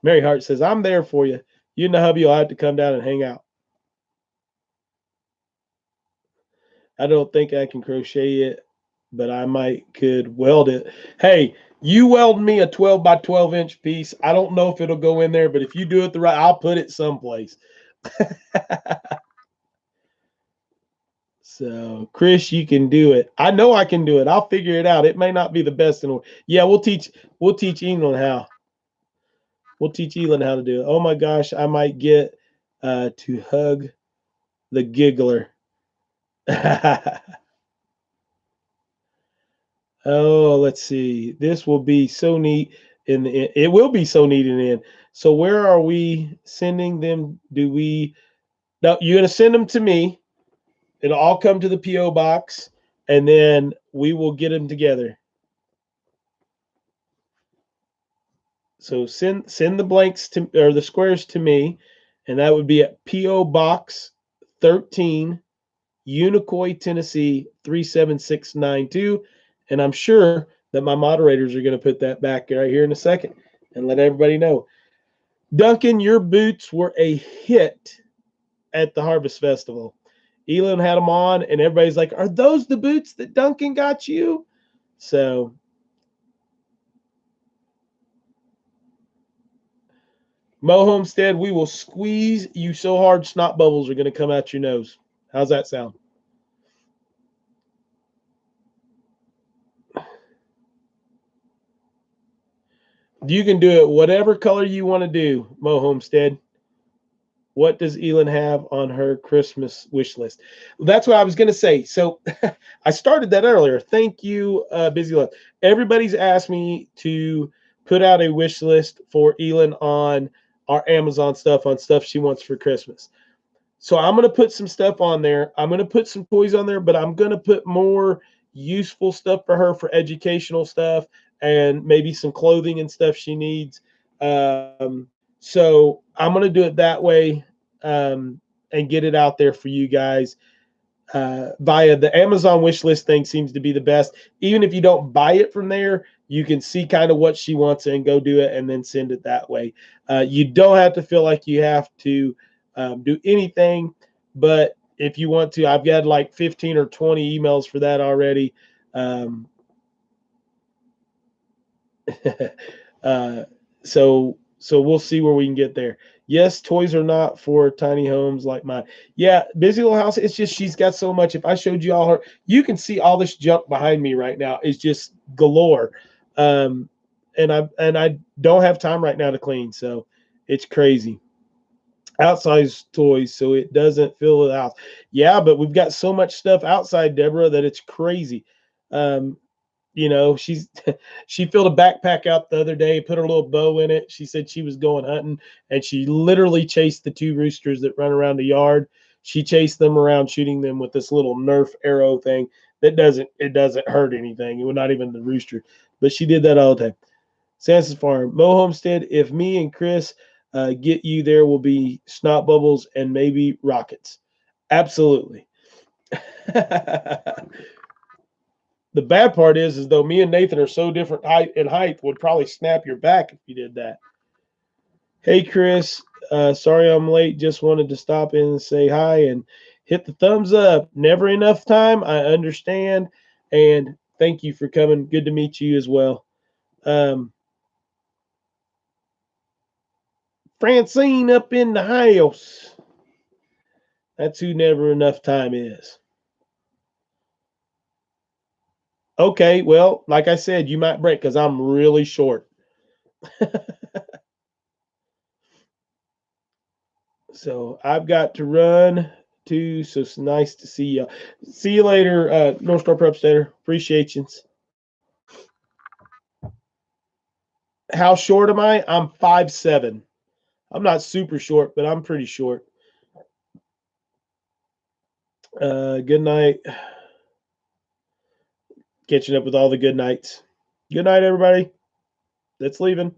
Mary Hart says, I'm there for you. You and the hubby will have to come down and hang out. I don't think I can crochet it, but I could weld it. Hey, you weld me a 12 by 12 inch piece. I don't know if it'll go in there, but if you do it the right, I'll put it someplace. So, Chris, you can do it. I know I can do it. I'll figure it out. It may not be the best in the world. Yeah, we'll teach ELYN how. We'll teach ELYN how to do it. Oh my gosh, I might get to hug the giggler. Oh, let's see. This will be so neat it will be so neat in the end. So where are we sending them? No, you're going to send them to me. It'll all come to the P.O. box, and then we will get them together. So send the blanks or the squares to me, and that would be at P.O. Box 13, UNICOI, Tennessee 37692. And I'm sure that my moderators are going to put that back right here in a second and let everybody know. Duncan, your boots were a hit at the Harvest Festival. ELYN had them on, and everybody's like, are those the boots that Duncan got you? So Mo Homestead, we will squeeze you so hard snot bubbles are going to come out your nose. How's that sound? You can do it whatever color you want to do, Mo Homestead. What does ELYN have on her Christmas wish list? That's what I was going to say. So I started that earlier. Thank you, Busy Love. Everybody's asked me to put out a wish list for ELYN on our Amazon stuff, on stuff she wants for Christmas. So I'm going to put some stuff on there. I'm going to put some toys on there, but I'm going to put more useful stuff for her for educational stuff and maybe some clothing and stuff she needs. So I'm going to do it that way and get it out there for you guys via the Amazon wish list thing seems to be the best. Even if you don't buy it from there, you can see kind of what she wants and go do it and then send it that way. You don't have to feel like you have to do anything, but if you want to, I've got like 15 or 20 emails for that already. uh, so we'll see where we can get there. Yes, toys are not for tiny homes like mine. Yeah, busy little house. It's just she's got so much. If I showed you all her, you can see all this junk behind me right now. It's just galore, and I don't have time right now to clean, so it's crazy. Outside toys, so it doesn't fill the house. Yeah, but we've got so much stuff outside, Deborah, that it's crazy. Um, she's she filled a backpack out the other day, put her little bow in it. She said she was going hunting, and she literally chased the two roosters that run around the yard. She chased them around, shooting them with this little Nerf arrow thing that doesn't hurt anything. It was not even the rooster, but she did that all the time. Sanson's Farm, Mo Homestead. If me and Chris get you, there will be snot bubbles and maybe rockets. Absolutely. The bad part is though me and Nathan are so different height would probably snap your back if you did that. Hey Chris, sorry I'm late. Just wanted to stop in and say hi and hit the thumbs up. Never enough time. I understand, and thank you for coming. Good to meet you as well. Francine up in the house. That's who never enough time is. Okay, well, like I said, you might break because I'm really short. So I've got to run too. So it's nice to see you. See you later, North Star Prep Stater. Appreciate you. How short am I? I'm 5'7". I'm not super short, but I'm pretty short. Good night. Catching up with all the good nights. Good night, everybody. That's leaving.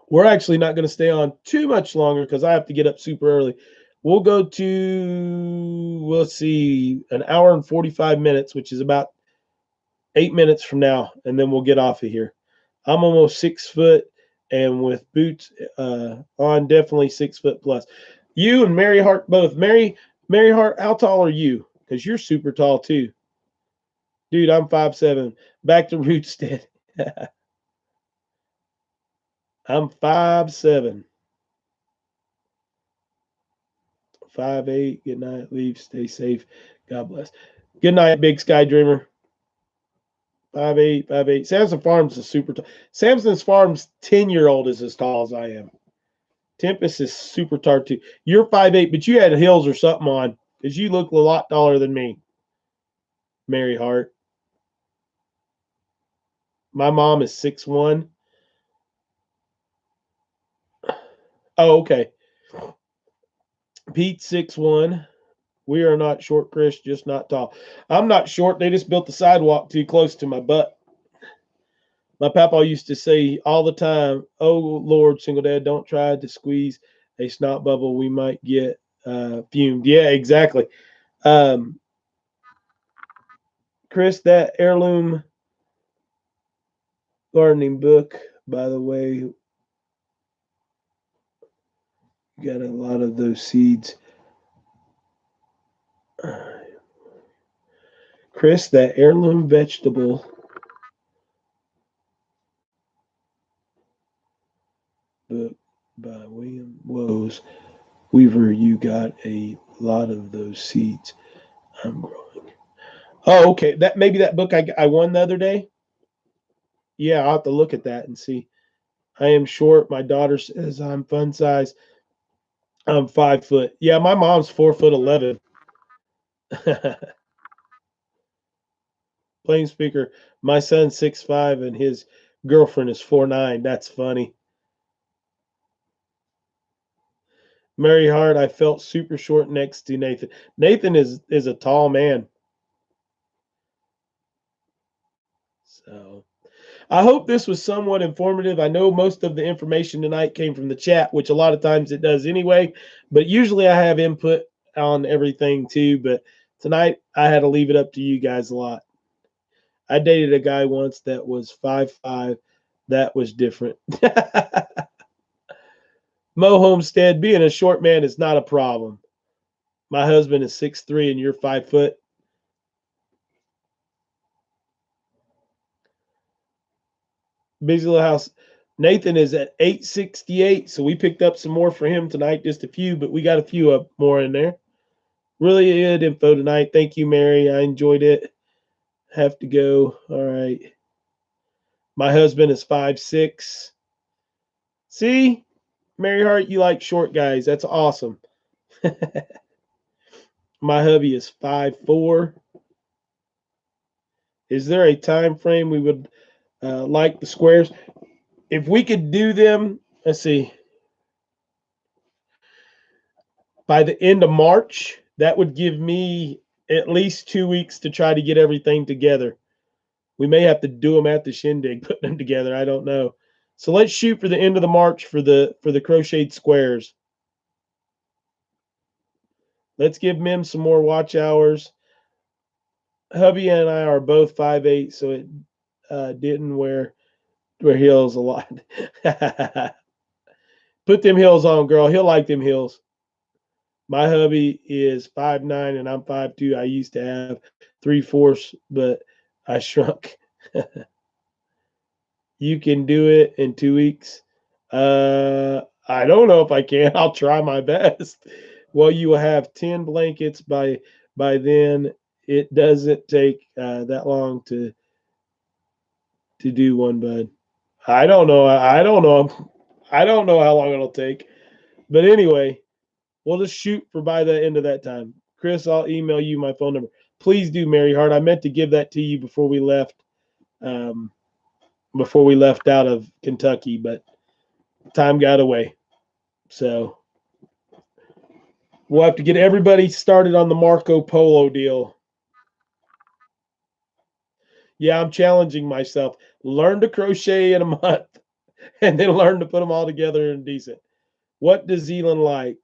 We're actually not going to stay on too much longer because I have to get up super early. We'll go to, let's see, an hour and 45 minutes, which is about 8 minutes from now, and then we'll get off of here. I'm almost 6 foot, and with boots on, definitely 6 foot plus. You and Mary Hart both. Mary Hart, how tall are you? Because you're super tall too. Dude, I'm 5'7". Back to Rootstead. I'm 5'7". 5'8". Good night. Leave. Stay safe. God bless. Good night, Big Sky Dreamer. 5'8", 5'8". Samson Farms is super tall. Samson's Farms 10-year-old is as tall as I am. Tempest is super tall too. You're 5'8", but you had heels or something on because you look a lot taller than me. Mary Hart. My mom is 6'1". Oh, okay. Pete 6'1". We are not short, Chris, just not tall. I'm not short. They just built the sidewalk too close to my butt. My papa used to say all the time, "Oh Lord, single dad, don't try to squeeze a snot bubble. We might get fumed." Yeah, exactly. Chris, that heirloom gardening book, by the way, got a lot of those seeds. Chris, that heirloom vegetable book by William Woes Weaver, you got a lot of those seeds. I'm growing. Oh, okay. That maybe that book I won the other day. Yeah, I'll have to look at that and see. I am short. My daughter says I'm fun size. I'm 5 foot. Yeah, my mom's 4'11". Plain speaker. My son's 6'5" and his girlfriend is 4'9". That's funny. Mary Hart, I felt super short next to Nathan. Nathan is a tall man. So I hope this was somewhat informative. I know most of the information tonight came from the chat, which a lot of times it does anyway, but usually I have input on everything too. But tonight I had to leave it up to you guys a lot. I dated a guy once that was 5'5". That was different. Mo Homestead, being a short man is not a problem. My husband is 6'3" and you're 5 foot. Busy Little House. Nathan is at 868, so we picked up some more for him tonight, just a few, but we got a few up more in there. Really good info tonight. Thank you, Mary. I enjoyed it. Have to go. All right. My husband is 5'6". See, Mary Hart, you like short guys. That's awesome. My hubby is 5'4". Is there a time frame we would like the squares? If we could do them, let's see, by the end of March, that would give me at least 2 weeks to try to get everything together. We may have to do them at the shindig, putting them together. I don't know. So let's shoot for the end of the March for the crocheted squares. Let's give Mim some more watch hours. Hubby and I are both 5'8", so it didn't wear heels a lot. Put them heels on, girl. He'll like them heels. My hubby is 5'9" and I'm 5'2". I used to have 3/4, but I shrunk. You can do it in 2 weeks. I don't know if I can. I'll try my best. Well, you will have 10 blankets by then. It doesn't take that long to do one, bud. I don't know. I don't know. I don't know how long it'll take. But anyway, we'll just shoot for by the end of that time. Chris, I'll email you my phone number. Please do, Mary Hart. I meant to give that to you before we left. Before we left out of Kentucky, but time got away. So we'll have to get everybody started on the Marco Polo deal. Yeah, I'm challenging myself. Learn to crochet in a month and then learn to put them all together and decent. What does ELYN like?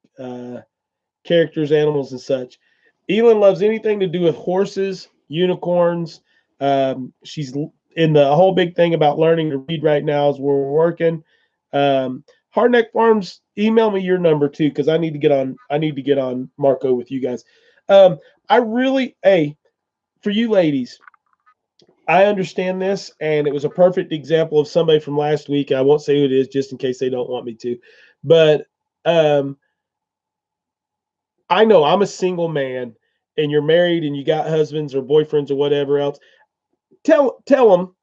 Characters, animals, and such. ELYN loves anything to do with horses, unicorns. She's in the whole big thing about learning to read right now is where we're working. Hardneck Farms, email me your number too, because I need to get on Marco with you guys. I really, hey, for you ladies, I understand this, and it was a perfect example of somebody from last week. I won't say who it is just in case they don't want me to. But I know I'm a single man and you're married and you got husbands or boyfriends or whatever else. Tell them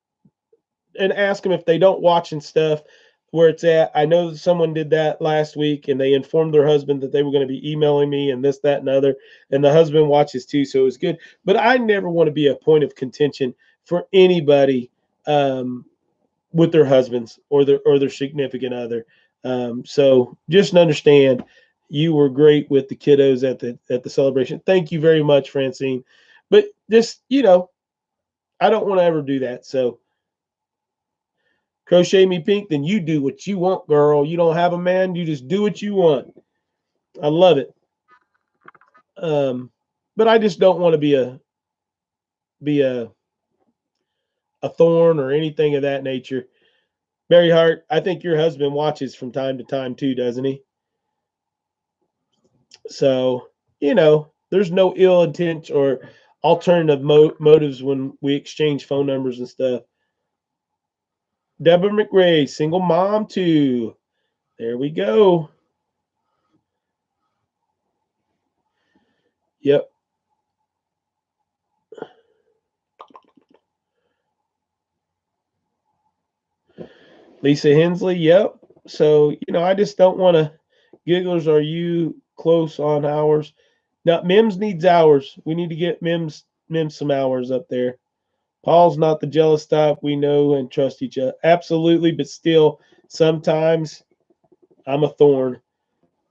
and ask them if they don't watch and stuff where it's at. I know that someone did that last week and they informed their husband that they were going to be emailing me and this, that, and other. And the husband watches too, so it was good. But I never want to be a point of contention for anybody with their husbands or their significant other. So just understand you were great with the kiddos at the celebration. Thank you very much, Francine. But just, I don't want to ever do that. So crochet me pink, then you do what you want, girl. You don't have a man, you just do what you want. I love it. But I just don't want to be a thorn or anything of that nature. Mary Hart, I think your husband watches from time to time too, doesn't he? So, there's no ill intent or alternative motives when we exchange phone numbers and stuff. Deborah McRae, single mom too. There we go. Yep. Lisa Hensley, yep. So, I just don't want to. Gigglers, are you close on hours? Now, Mims needs hours. We need to get Mims some hours up there. Paul's not the jealous type. We know and trust each other. Absolutely, but still, sometimes I'm a thorn.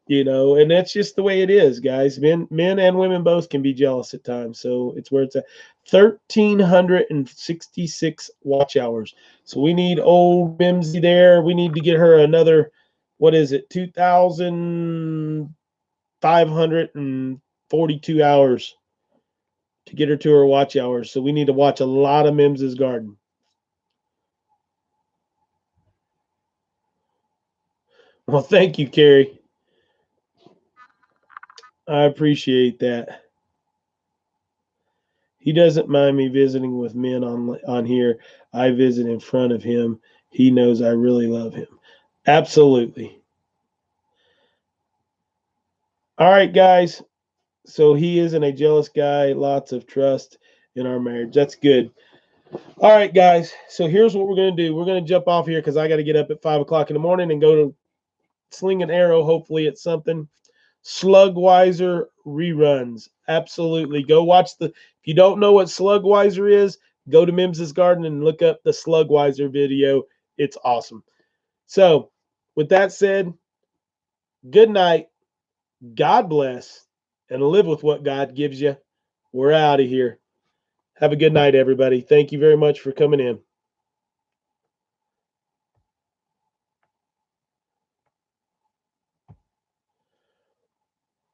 You know, and that's just the way it is, guys. Men and women both can be jealous at times. So it's where it's at. 1,366 watch hours. So we need old Mimsy there. We need to get her another, what is it, 2,542 hours to get her to her watch hours. So we need to watch a lot of Mims's garden. Well, thank you, Carrie. I appreciate that. He doesn't mind me visiting with men on here. I visit in front of him. He knows I really love him. Absolutely. All right, guys. So he isn't a jealous guy. Lots of trust in our marriage. That's good. All right, guys. So here's what we're going to do. We're going to jump off here because I got to get up at 5 o'clock in the morning and go to sling an arrow. Hopefully it's something. Slugweiser reruns. Absolutely. Go watch if you don't know what Slugweiser is, go to Mims's Garden and look up the Slugweiser video. It's awesome. So, with that said, good night. God bless and live with what God gives you. We're out of here. Have a good night, everybody. Thank you very much for coming in.